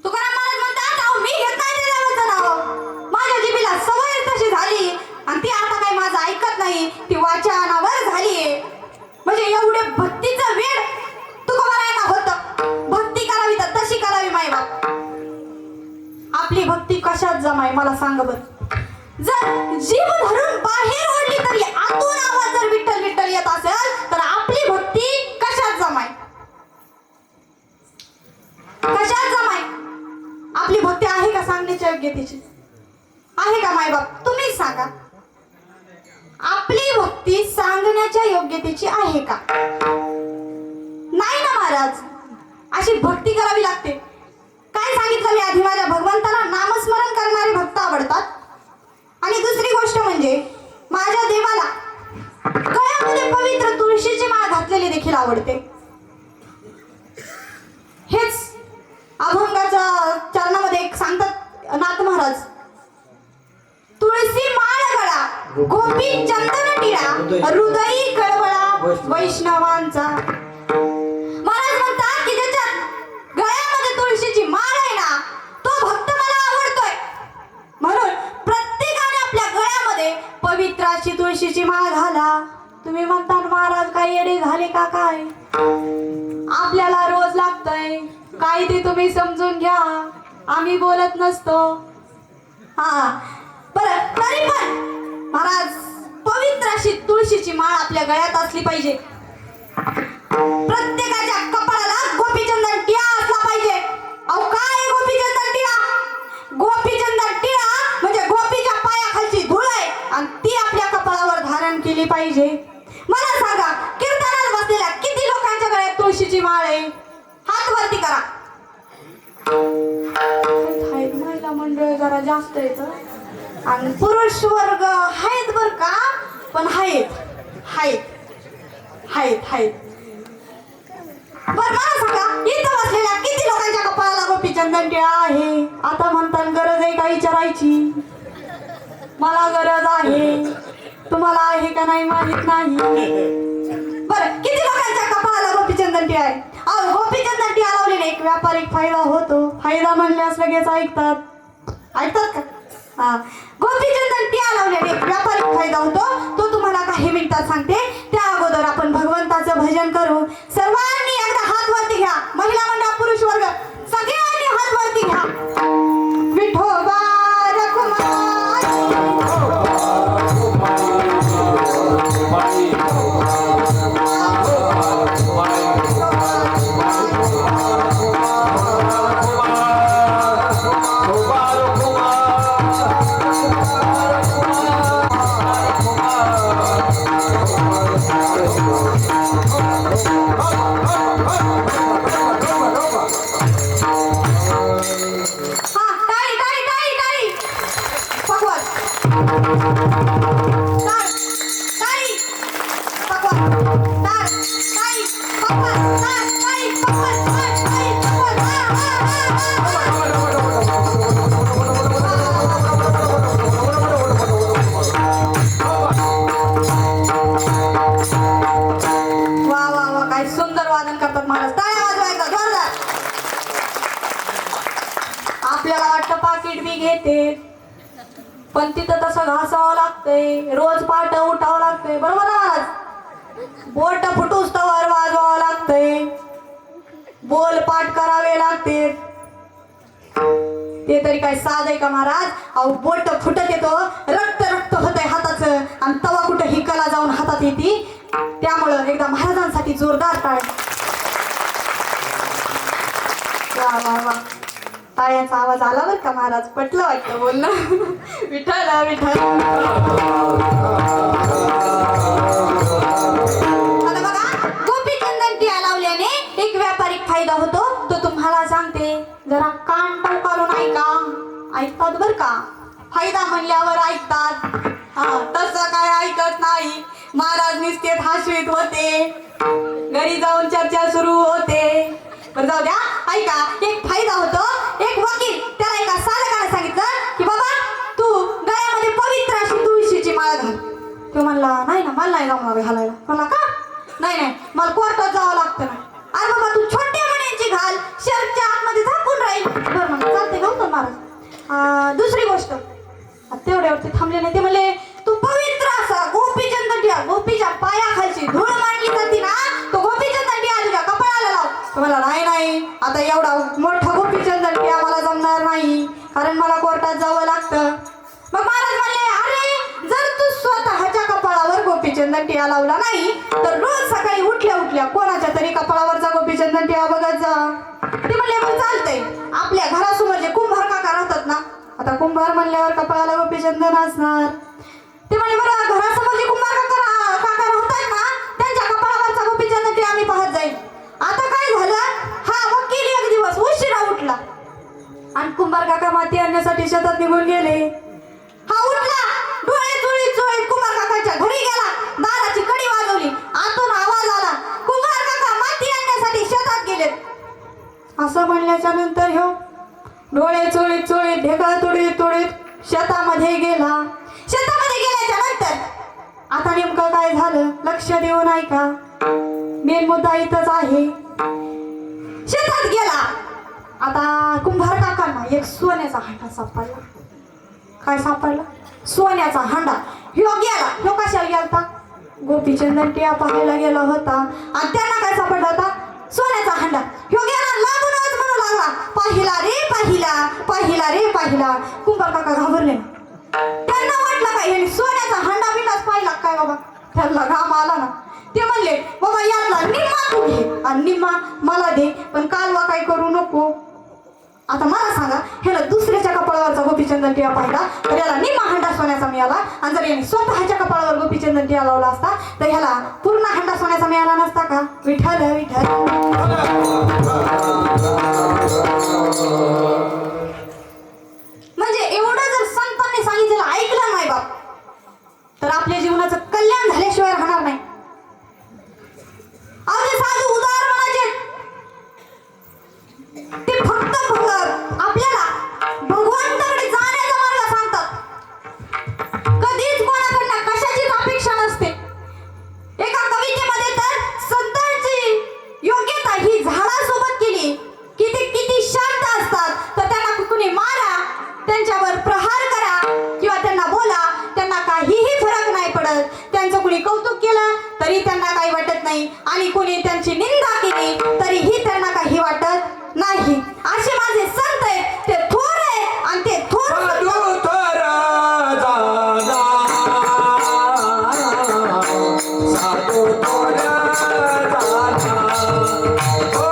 तुकाराम महाराज म्हणतात, अहो मी घेत नाही त्या देवाचं नाव. माझ्या जिभेला सवय तशी झाली आणि ती आता काही माझं ऐकत नाही. ती वाचा अनावर झालीये. म्हणजे एवढे भक्तीचं वेळ तुकोबारायांना होतं. भक्ती करावी तर तशी करावी माय बाप. आपली भक्ती कशात जमाय मला सांग बर. जर जीव धरून बाहेर ओढली तरी आतून आवाज जर विठ्ठल विठ्ठल येत असेल तर आपली भक्ती कशात जमाय? कशात जमाय? आपली भक्ती आहे का सांगण्याच्या योग्यतेची? आहे का मायबाप? तुम्हीच सांगा. आपली भक्ती सांगण्याच्या योग्यतेची आहे का? नाही ना महाराज. अशी भक्ती करावी लागते. काय सांगितलं मी आधी? माझ्या भगवंताला नामस्मरण करणारे भक्त आवडतात. आणि दुसरी गोष्ट म्हणजे माझ्या देवाला गळ्यामध्ये पवित्र तुळशीची माळ घातलेली देखील आवडते. हेच अभंगाच्या चरणामध्ये एक सांगतात नाथ महाराज, तुळशी माळ गळा गोपी चंदन टिळा हृदयी कळवळा वैष्णवांचा. महाराज म्हणतात की ज्याच्या गळ्यामध्ये तुळशीची माळ आहे ना, तो भक्त मला आवडतोय. म्हणून प्रत्येकाने आपल्या गळ्यामध्ये पवित्र अशी तुळशीची माळ घाला. तुम्ही म्हणता महाराज काही येडे झाले का काय? आपल्याला रोज लागतंय काय ते तुम्ही समजून घ्या. आम्ही बोलत नसतो. हा बरं, तरी पण महाराज पवित्र अशी तुळशीची माळ आपल्या गळ्यात असली पाहिजे. प्रत्येकाच्या कपाळाला गोपीचंदन टिळा असला पाहिजे. अहो काय आहे गोपीचंदन टिळा? गोपीचंदन टिळा म्हणजे गोपीच्या पायाखालची धूळ आहे आणि ती आपल्या कपाळावर धारण केली पाहिजे. मला सांगा, कीर्तनात बसलेल्या किती लोकांच्या गळ्यात तुळशीची माळ आहे? हात वरती करा. महिला मंडळ जरा जास्त येत आणि पुरुष वर्ग आहेत बर का, पण आहेत. बर मला सांगा, इथं बसलेल्या किती लोकांच्या कपाळाला गोपीचंदन टिळा आहे? आता म्हणतात गरज आहे का विचारायची? मला गरज आहे, तुम्हाला आहे का नाही माहित नाही. बरं, किती लोकांच्या कपाळाला गोपीचंदन टिळा आहे? अहो गोपीचंदन टिळा लावलेला एक व्यापारिक फायदा होतो. फायदा म्हणल्यास लगेच ऐकतात का? हा, गोपीचंदन टिळा लावल्याने एक व्यापारिक फायदा होतो. तो तुम्हाला काही मिनिटात सांगते. त्या अगोदर आपण भगवंताचं भजन करू. सर्वांनी एकदा हात वरती घ्या. महिला मंडळ, पुरुष वर्ग सगळ्यांनी हात वरती घ्या. विठोबा आपल्याला वाटतं पाकिट बी घेते, पण तिथं तसं घासावं लागतंय. रोज पाठ उठावं लागतंय. बरोबर ना महाराज? बोट फुटूस तवर वाजवावं लागतंय. बोल पाठ करावे लागते. ते तरी काय साध आहे का महाराज? अहो बोट फुटत येतो, रक्त होतंय हाताचं आणि तवा कुठं ही कला जाऊन हातात येते. त्यामुळं एकदा महाराजांसाठी जोरदार टाळ्या. वा टाळ्याचा आवाज आला बरं का महाराज. पटलं वाटतं बोलणं. विठ्ठल विठ्ठल. आता बघा, गोपीचंदन टिळा लावल्याने एक व्यापारिक फायदा होतो. तो तुम्हाला सांगते. जरा कान टवकारून ऐकतात बर का. फायदा म्हणल्यावर ऐकतात. हा, तसं काय ऐकत नाही. महाराज निस्तेत हसवीत होते. घरी जाऊन चर्चा सुरू होते. बरं जाऊ द्या, ऐका. एक फायदा होतो. एक वकील त्याला एका साधकाने सांगितलं की बाबा तू गळ्यामध्ये पवित्र अशी तुळशीची माळ घाल. तो म्हणला नाही ना, मला नाही जमणार घालायला. मला का? नाही, मला कोर्टात जावं लागतं ना. अरे बाबा तू छोट्या मण्यांची घाल, शर्टच्या आतमध्ये झाकून राहील. बरं म्हणलं चालते, घालतो महाराज. दुसरी गोष्ट, तेवढ्यावरती थांबले नाही. ते म्हणले तू पवित्र असा गोपीचंदन टिळा, गोपीच्या पायाखालची धूळ मांडली जाते ना, तो गोपीचंदन टिळा तुझ्या कपाळाला लाव. मला नाही, आता एवढा मोठा गोपीचंदन टिळा मला जमणार नाही, कारण मला कोर्टात जावं लागतं. मग महाराज म्हणले अरे जर तू स्वतःच्या कपाळावर गोपीचंदन टिळा लावला नाही तर रोज सकाळी उठल्या कोणाच्या तरी कपाळावरचा गोपीचंदन टिळा बघत जा. ते म्हणले मग चालतंय. आपल्या घरासमोर जे कुंभार काका राहतात ना, आता कुंभार म्हणल्यावर कपाळाला गोपीचंदन असणार. ते म्हणले बरं घरासमोर जे कुंभार काका राहतात ना, त्यांच्या कपाळावरचा गोपीचंदन टिळा मी पाहत जाईल. आता काय झालं, हा वकील एक दिवस उशिरा उठला आणि कुंभार काका माती आणण्यासाठी शेतात निघून गेले. हा उठला, डोळे चोळीत कुंभार काकाच्या घरी गेला. दाराची कडी वाजवली, आतून आवाज आला, कुंभार काका माती आणण्यासाठी शेतात गेलेत. असं म्हणल्याच्या नंतर डोळे चोळीत ढेकळा तोडीत शेतामध्ये गेला. शेतामध्ये गेल्याच्या नंतर आता नेमकं काय झालं लक्ष देऊन ऐका. मेन मुद्दा इथंच आहे. शेतात गेला. आता कुंभार काकांना एक सोन्याचा हांडा सापडला. काय सापडला? सोन्याचा हांडा. ह्यो कशाला गेलता? गोपीचंदन टिळा पाहायला गेला होता आणि त्यांना काय सापडला होता? सोन्याचा हांडा. ह्यो गेला लागूनच म्हणू लागला पाहिला रे पाहिला. कुंभार काका घाबरले. त्यांना वाटलं काय सोन्याचा हांडा बिनाच पाहिला. बाबा त्यांना घाम आला ना ते म्हणले बाबा यातला निम्मा तू घे आणि निम्मा मला दे पण कालवा काय करू नको. आता मला सांगा ह्याला दुसऱ्याच्या कपाळावरचा गोपीचंदन टिळा पाहिला तर याला निम्मा हंडा सोन्याचा मिळाला आणि जर याने स्वतःच्या कपाळावर गोपीचंदन टिळा लावला असता तर ह्याला पूर्ण हंडा सोन्याचा मिळाला नसता का. विठ्ठल विठ्ठल. म्हणजे एवढं जर संतांनी सांगितलेलं ऐकलं नाही बाप तर आपल्या जीवनाचं कल्याण झाल्याशिवाय राहणार नाही. अगदी साधू उदार म्हणायचे ते फक्त आपल्याला भगवंताकडे जाण्याचा मार्ग सांगतात. कधीच कोणाकडनं कशाचीच अपेक्षा नसते. एका कवितेमध्ये तर संतांची योग्यता ही झाडासोबत केली की ते किती शांत असतात तर त्यांना कुणी मारा त्यांच्यावर प्रहार करा किंवा त्यांना बोला त्यांना काहीही फरक नाही पडत. त्यांचं कुणी कौतुक केलं तरी त्यांना काही वाटत नाही आणि कुणी त्यांची निंदा केली तरीही त्यांना काही वाटत नाही. असे माझे संत आहेत ते थोर आहे आणि ते थोर साधू थोर जाना साधू थोर जाना ओ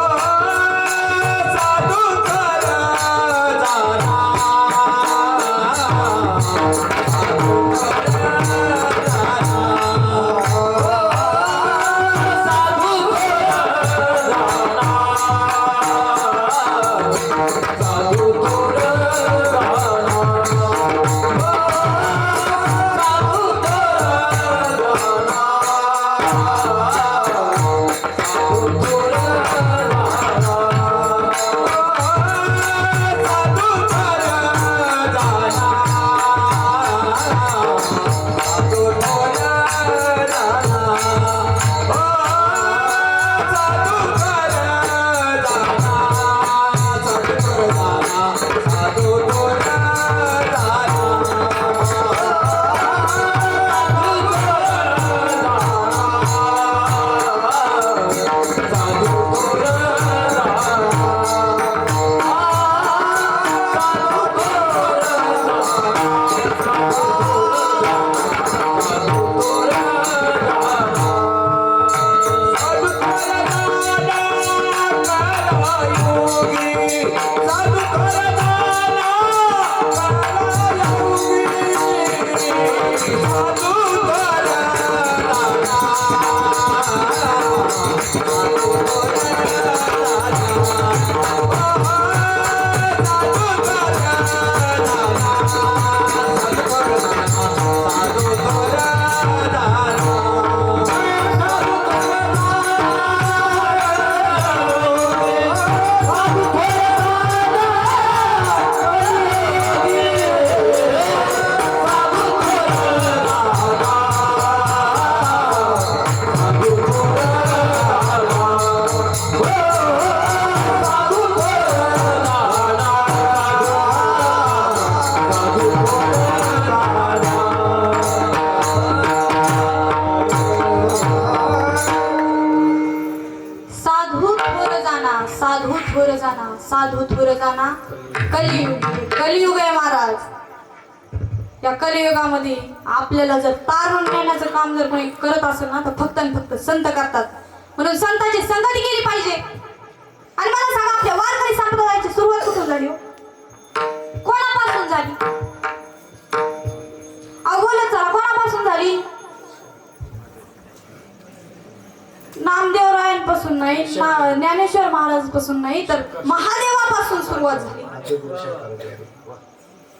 साधू थोर जाना साधू थोर जाना कलियुग आहे महाराज. या कलियुगामध्ये आपल्याला जर तारून नेण्याचं काम जर कोणी करत असेल ना तर फक्त आणि फक्त संत करतात. म्हणून संतांची संगती केली पाहिजे. आणि मला सांगा आपल्या वारकरी संप्रदायाची सुरुवात कुठून झाली. कोणापासून झाली. बोलत चला कोणापासून झाली. नामदेवरायांपासून नाही ज्ञानेश्वर महाराज पासून नाही तर महादेवापासून सुरुवात झाली.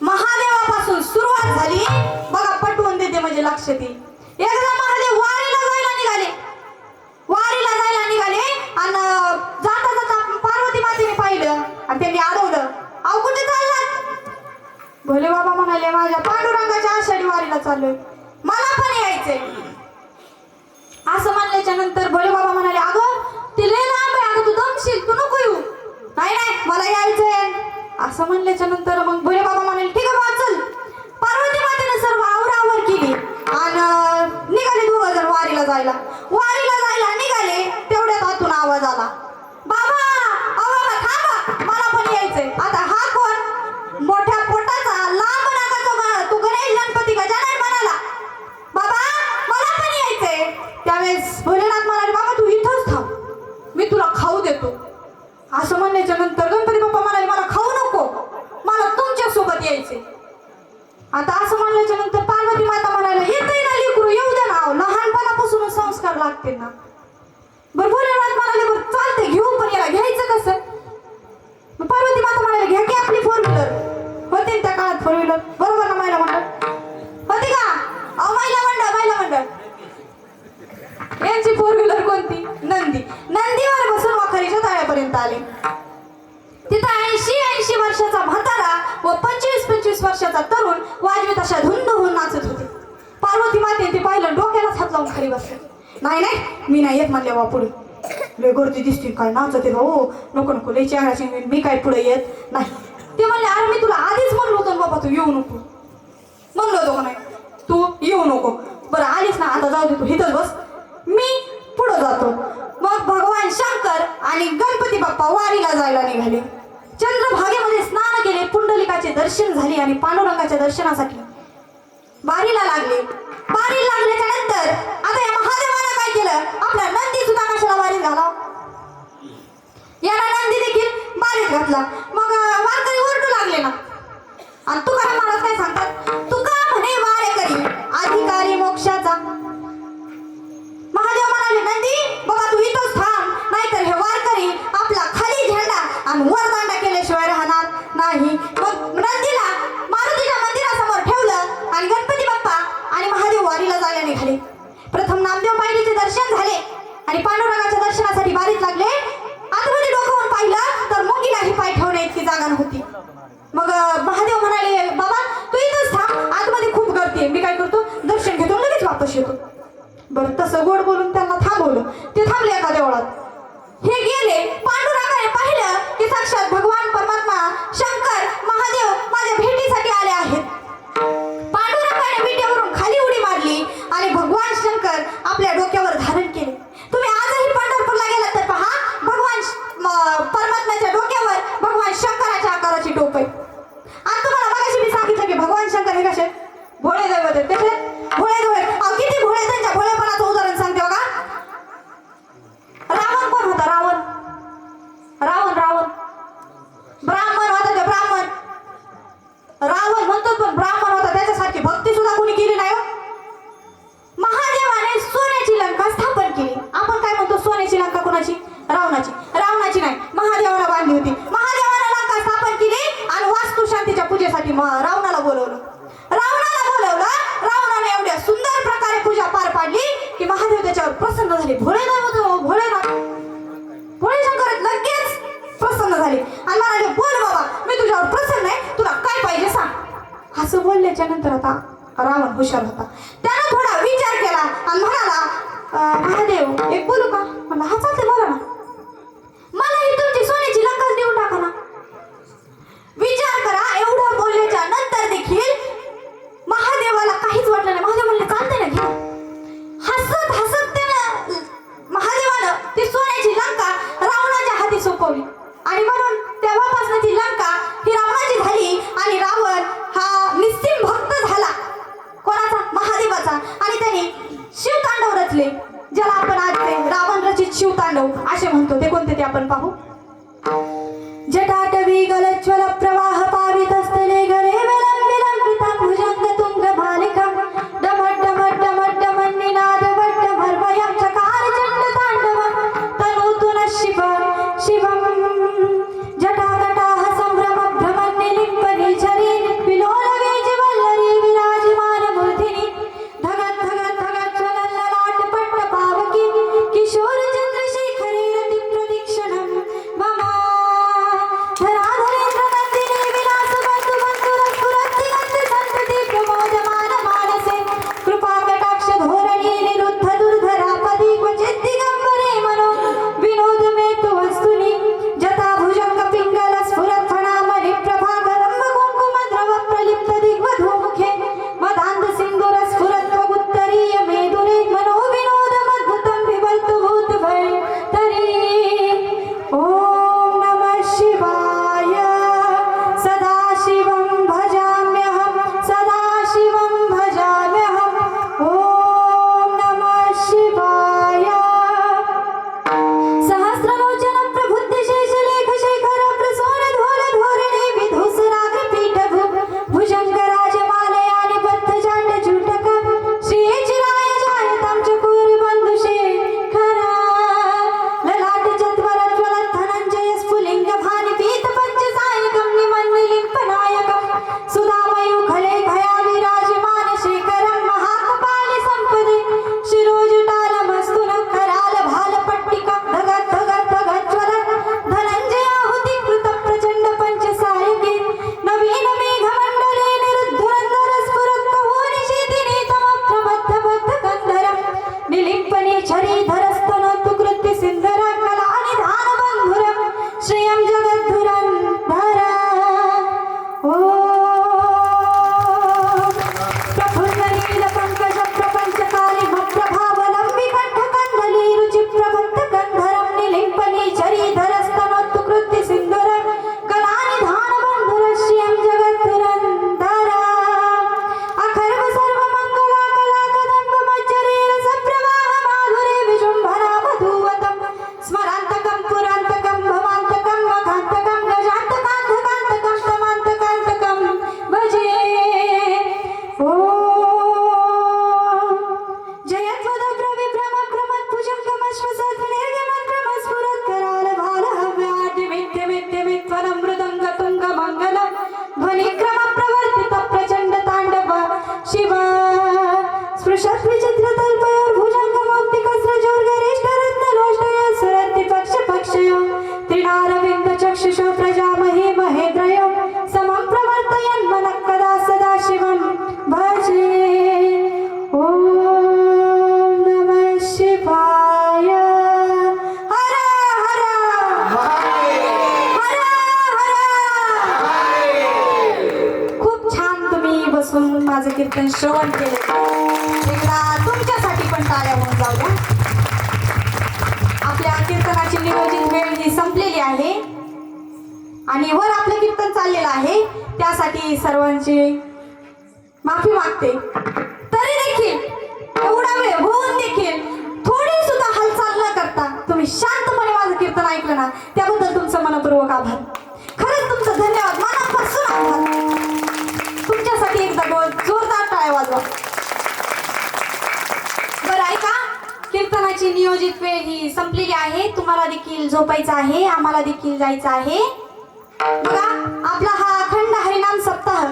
महादेवापासून सुरुवात झाली. बघा पटवून देते म्हणजे लक्षात येईल. एकदा महादेव वारीला जायला निघाले आणि जाता जाता पार्वती मातेने पाहिलं आणि त्यांनी अडवलं. अहो कुठे चाललात. भोले बाबा म्हणाले माझ्या पांडुरंगाच्या आषाढी वारीला चाललोय मला पण यायचंय. असं म्हणल्याच्या नंतर भोले बाबा म्हणाले अगं ते लय लांब आहे अगं तू दमशील तू नको येऊ. नाही मला यायचंय. असं म्हणल्याच्या नंतर मग भोले बाबा म्हणाले ठीक आहे बा चल. पार्वती मातेने सर्व आवरावर केली आणि निघाले दोघं जण वारीला जायला निघाले. तेवढ्यात आतून आवाज आला बाबा थांबा मला पण यायचंय. आता हा कोण मोठ्या पोटाचा लांब नाकाचा तो गणेश गणपती गजानन म्हणाला बाबा मला पण यायचे. आता असं म्हणल्याच्या नंतर पार्वती माता म्हणायला येतंय ना लेकरू, येऊ दे ना, लहानपणापासूनच संस्कार लागतील ना. बरं भोलेनाथ म्हणाले बरं चालते घेऊ, पण याला घ्यायचं कसं. मग पार्वती माता म्हणाले घ्या की आपली 4 व्हीलर होते त्या काळात. 4 व्हीलर बरोबर ना, महिला मंडळ होती का? अहो महिला मंडळ यांची 4 व्हीलर कोणती? नंदी. नंदीवर बसून वाखरीच्या तळ्यापर्यंत आले. तिथं 80 वर्षाचा म्हातारा व 25 वर्षाचा तरुण वाजवीत अशा धुंद होऊन नाचत होते. पार्वती माते ते पाहिलं, डोक्यालाच हात लावून खाली बसले. नाही मी नाही येत म्हणले, वा पुढे लय गर्दी दिसते काय नाचत आहे. हो नको लय चेहराची, मी काय पुढे येत नाही. ते म्हणले अरे मी तुला आधीच म्हणलो होतो बाबा तू येऊ नको. म्हणलो होतो का नाही तू येऊ नको. बरं आलीस ना, आता जाऊ दे तू इथंच बस, मी पुढं जातो. मग भगवान शंकर आणि गणपती बाप्पा वारीला जायला निघाले. चंद्रभागेमध्ये स्नान केले, पुंडलिकाचे दर्शन झाले आणि पांडुरंगाच्या दर्शनासाठी वारीला लागले. वारीला लागल्याच्या नंतर आता या महादेवानं काय केलं, आपला नंदी सुद्धा कशाला वारीत घाला, याला नंदी देखील वारीत घातला. मग वारकरी ओरडू लागले ना. आणि तुकाराम महाराज काय सांगतात, तुका म्हणे वारेकरी अधिकारी मोक्षाचा. महादेव म्हणाले नंदी बाबा तू इथंच थांब, नाहीतर हे वारकरी आपला खाली झेंडा आणि वर दांडा केल्याशिवाय राहणार नाही. मग नंदीला मारुतीच्या मंदिरासमोर ठेवलं आणि गणपती बाप्पा आणि महादेव वारीला जायला निघाले. प्रथम नामदेव पायरीचे दर्शन झाले आणि पांडुरंगाच्या दर्शनासाठी वारीत लागले. आतमध्ये डोकावून पाहिलं तर मुंगीलाही पाय ठेवण्या इतकी जागा नव्हती. मग महादेव म्हणाले बाबा तू इथंच थांब, आतमध्ये खूप गर्दी आहे, मी काय करतो दर्शन घेतो लगेच वापस येतो. बरं तसं गोड बोलून त्यांना थांबवलं. ते थांबले एका देवळात. हे गेले. पांडुरंगाने पाहिलं की साक्षात भगवान परमात्मा शंकर महादेव माझ्या भेटीसाठी आले आहेत. पांडुरंगाने विटेवरून खाली उडी मारली आणि भगवान शंकर आपल्या डोक्यावर धारण केले. तुम्ही आजही पंढरपूरला गेलात तर पहा भगवान परमात्म्याच्या डोक्यावर भगवान शंकराच्या आकाराची टोप आहे. आणि तुम्हाला मगाशी मी सांगितलं की भगवान शंकर हे कसे भोळे दैवत आहेत. कसे भोळे दैवत. किती भोळे, त्यांच्या भोळेपणाचं उदाहरण सांगते बघा. रावण कोण होता? रावण ब्राह्मण होता. ते ब्राह्मण रावण म्हणतो पण ब्राह्मण होता. त्याच्यासारखी भक्ती सुद्धा कोणी केली नाही. महादेवाने सोन्याची लंका स्थापन केली. आपण काय म्हणतो सोन्याची लंका कोणाची? रावणाची नाही, महादेवाला बांधली होती. महादेवाने लंका स्थापन केली आणि वास्तू शांतीच्या पूजेसाठी रावणाला बोलवलं. रावणाने एवढ्या सुंदर प्रकारे पूजा पार पाडली की महादेव त्याच्यावर प्रसन्न झाले. भोळे शंकर लगेच प्रसन्न झाले आणि म्हणाले बोल बाबा मी तुझ्यावर प्रसन्न आहे, तुला काय पाहिजे सांग. असं बोलल्याच्या नंतर आता रावण हुशार होता. त्यानं थोडा विचार केला आणि म्हणाला महादेव एक बोलू का? मला हा चालते बोला ना, मला ही तुमची सोन्याची लंका देऊन टाका ना. विचार करा, एवढं बोलल्याच्या नंतर देखील महादेवाला काहीच वाटलं नाही. महादेव म्हणले चालते ना घे. हसत त्यानं महादेवानं ती सोन्याची लंका रावणाच्या हाती सोपवली आणि म्हणून तेव्हापासून ती लंका ही रावणाची झाली आणि रावण हा निस्सिम भक्त झाला. कोणाचा? महादेवाचा. आणि त्याने शिवतांडव रचले, ज्याला आपण आज ते रावण रचित शिवतांडव असे म्हणतो. ते कोणते ते आपण पाहू. जटाटवी गलज्वल प्रवाह पावित असतले गरे विलंबिता भुजंग तुंग भालिकम डमट डमट डमट डमन निनाद वट्ट भर्वयं चकार चंड तांडवं तनूतुन शिवम जटाकटाह संभ्रम भ्रमण निलिंप निझरी विलोल वेज वल्लरी विराजमान मूर्धिनी धगत धगत धगत ज्वलल ललाट पट्ट पावकी किशोर चंद्रशेखरे रति प्रदीक्षणं मम धराधरेन्द्र नंदिनी विलास बंधु बंधु रघुरति नंद संतति प्रमोदमान मानसे कृपा कटाक्ष धोरणी निरुद्ध दुर्धरा पदी क्वचित् दिगंबरे मनो विनोद मे तु वस्तुनि जता भुजंग पिंगल स्फुरत् फणामणि प्रभाकरं कुंकुम द्रव प्रलिप्त दिग्वधूमुखे मदान्ध सिंदूर स्फुरत् त्वगुत्तरीय मेदुरे मनो विनोदमद्भुतं बिभर्तु भूतभर्तरी. ओम नमः शिवाय. सदाशिवं भजाम्यहं ओम नमः शिवाय. सहस्रलोचनं प्रबुद्ध शेषलेख शेखर प्रसोन धोल धोरणे विधुसराग्र पीठभु प्रफुल्ल नील पंकज प्रपंच काली भक्प्रभावलंबी कंठकंदली रुचि प्रबंध गंधरम निलिंपनी चरीधर स्तनोत्कृत्य सिंधुर कलानिधान बंधुर श्रियं जगत्तुरंधरा अखर्व सर्व मंगला कला कदंब मज्जरीर सप्रवाह माधुरी विजुंभरा मधुवतम स्मरांतकं पुरांतकं भवांतकं मघांतकं गजांतकांतकांतकं तमांतकांतकं भजे शिव स्पृशत विचित्र तल्पयोर भुजंग मोक्ति कसरजोर गरिष्ठ रत्न लोष्टय सुरत्ति पक्ष पक्षयो त्रिनारविंद चक्षुषो प्रजामहे महेन्द्रयो समं प्रवर्तयन् मनः कदा सदा शिवं भजे ओम नमः शिवाय हर हर हर हर खूप छान तुम्ही बसून माझं कीर्तन श्रवण केले एकदा तुमच्यासाठी पण टाळ्या होऊन जाऊ द्या आपल्या कीर्तनाची नियोजित वेळ ही संपलेली आहे आणि वर आपलं कीर्तन चाललेलं आहे त्यासाठी सर्वांची माफी मागते तरी देखील एवढा वेळ होऊन देखील थोडी सुद्धा हालचाल न करता तुम्ही शांतपणे माझं कीर्तन ऐकलं ना त्याबद्दल तुमचं मनपूर्वक आभार खरंच तुमचं धन्यवाद मनापासून आभार तुमच्यासाठी एकदा जोरदार टाळ्या वाजवा बरं ऐका कीर्तनाची नियोजित वेळ ही संपलेली आहे तुम्हाला देखील झोपायचं आहे आम्हाला देखील जायचं आहे बघा आपला हा अखंड हरिनाम सप्ताह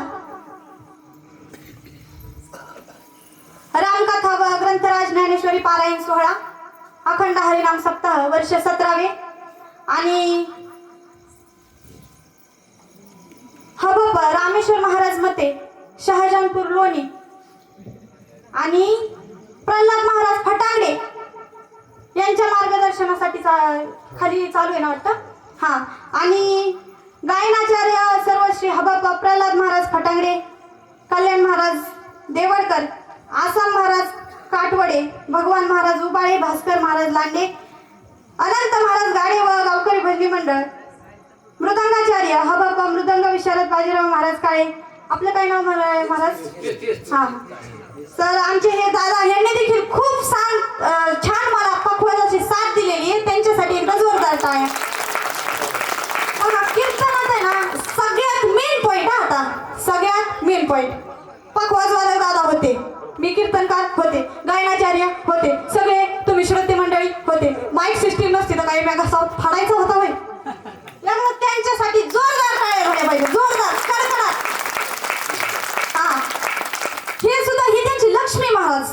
रामकथा व ग्रंथराज ज्ञानेश्वरी पारायण सोहळा अखंड हरिनाम सप्ताह वर्ष 17वे आणि हबप रामेश्वर महाराज मते शहाजहानपूर लोणी आणि प्रल्हाद महाराज फटांगडे यांच्या मार्गदर्शनासाठी खाली चालू आहे ना वाटतं हा आणि गायनाचार्य सर्वश्री हबप प्रल्हाद महाराज फटांगडे कल्याण महाराज देवळकर आसाम महाराज काटवडे भगवान महाराज उबाळे भास्कर महाराज लांडे अनंत महाराज गाडे व गावकरी भजनी मंडळ मृदंगाचार्य हबप मृदंग विशारद बाजीराव महाराज काळे आपलं काय नाव महाराज हा सर आमचे हे दादा यांनी देखील खूप छान मला पखवाजाची साथ दिलेली आहे त्यांच्यासाठी एकदा जोरदार टाळ्या बघा कीर्तनात आहे ना सगळ्यात मेन पॉइंट आता सगळ्यात मेन पॉइंट पखवाजवादक दादा होते मी कीर्तनकार होते गायनाचार्य होते सगळे तुम्ही श्रोते मंडळी होते माईक सिस्टीम नसते तर काही मेगा साऊथ फाडायचं होतं होय त्यामुळे त्यांच्यासाठी जोरदार टाळ्या झाल्या पाहिजे जोरदार कडकडाट हा हे सुद्धा ही त्यांची लक्ष्मी महाराज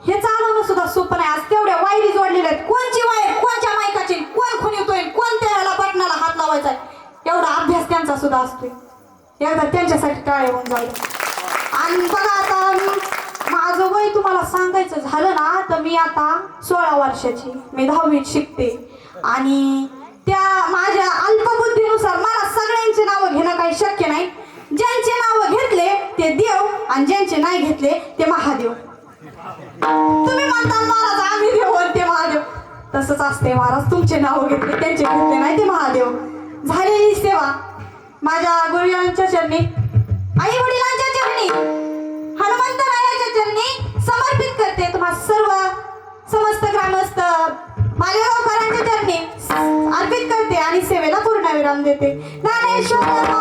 हे चालवणं सुद्धा सोपं नाही आज तेवढ्या वायरी जोडलेल्या आहेत कोणची वायर कोणच्या मायकाची कोण खुणवतोय कोणत्या ह्याला बटनाला हात लावायचा एवढा अभ्यास त्यांचा सुद्धा असतोय एकदा त्यांच्यासाठी टाळे होऊन जाईल आणि बघा आता माझं वय तुम्हाला सांगायचं झालं ना तर मी आता 16 वर्षाची मी 10वीत शिकते आणि त्या माझ्या अल्पबुद्धीनुसार मला सगळ्यांची नावं घेणं काही शक्य नाही ज्यांचे नावं घेतले ते देव आणि ज्यांचे नाही घेतले ते महादेव तुम्ही म्हणता महाराज आम्ही देव आणि ते महादेव तसंच असते महाराज तुमचे नाव घेतले त्यांचे घेतले नाही ते महादेव झालेली सेवा माझ्या गुरुजनांच्या चरणी आई वडिलांच्या चरणी हनुमंत रायाच्या चरणी समर्पित करते तुम्हा सर्व समस्त ग्रामस्थ मालेगावकरांच्या चरणी अर्पित करते आणि सेवेला पूर्ण विराम देते ज्ञानेश्वर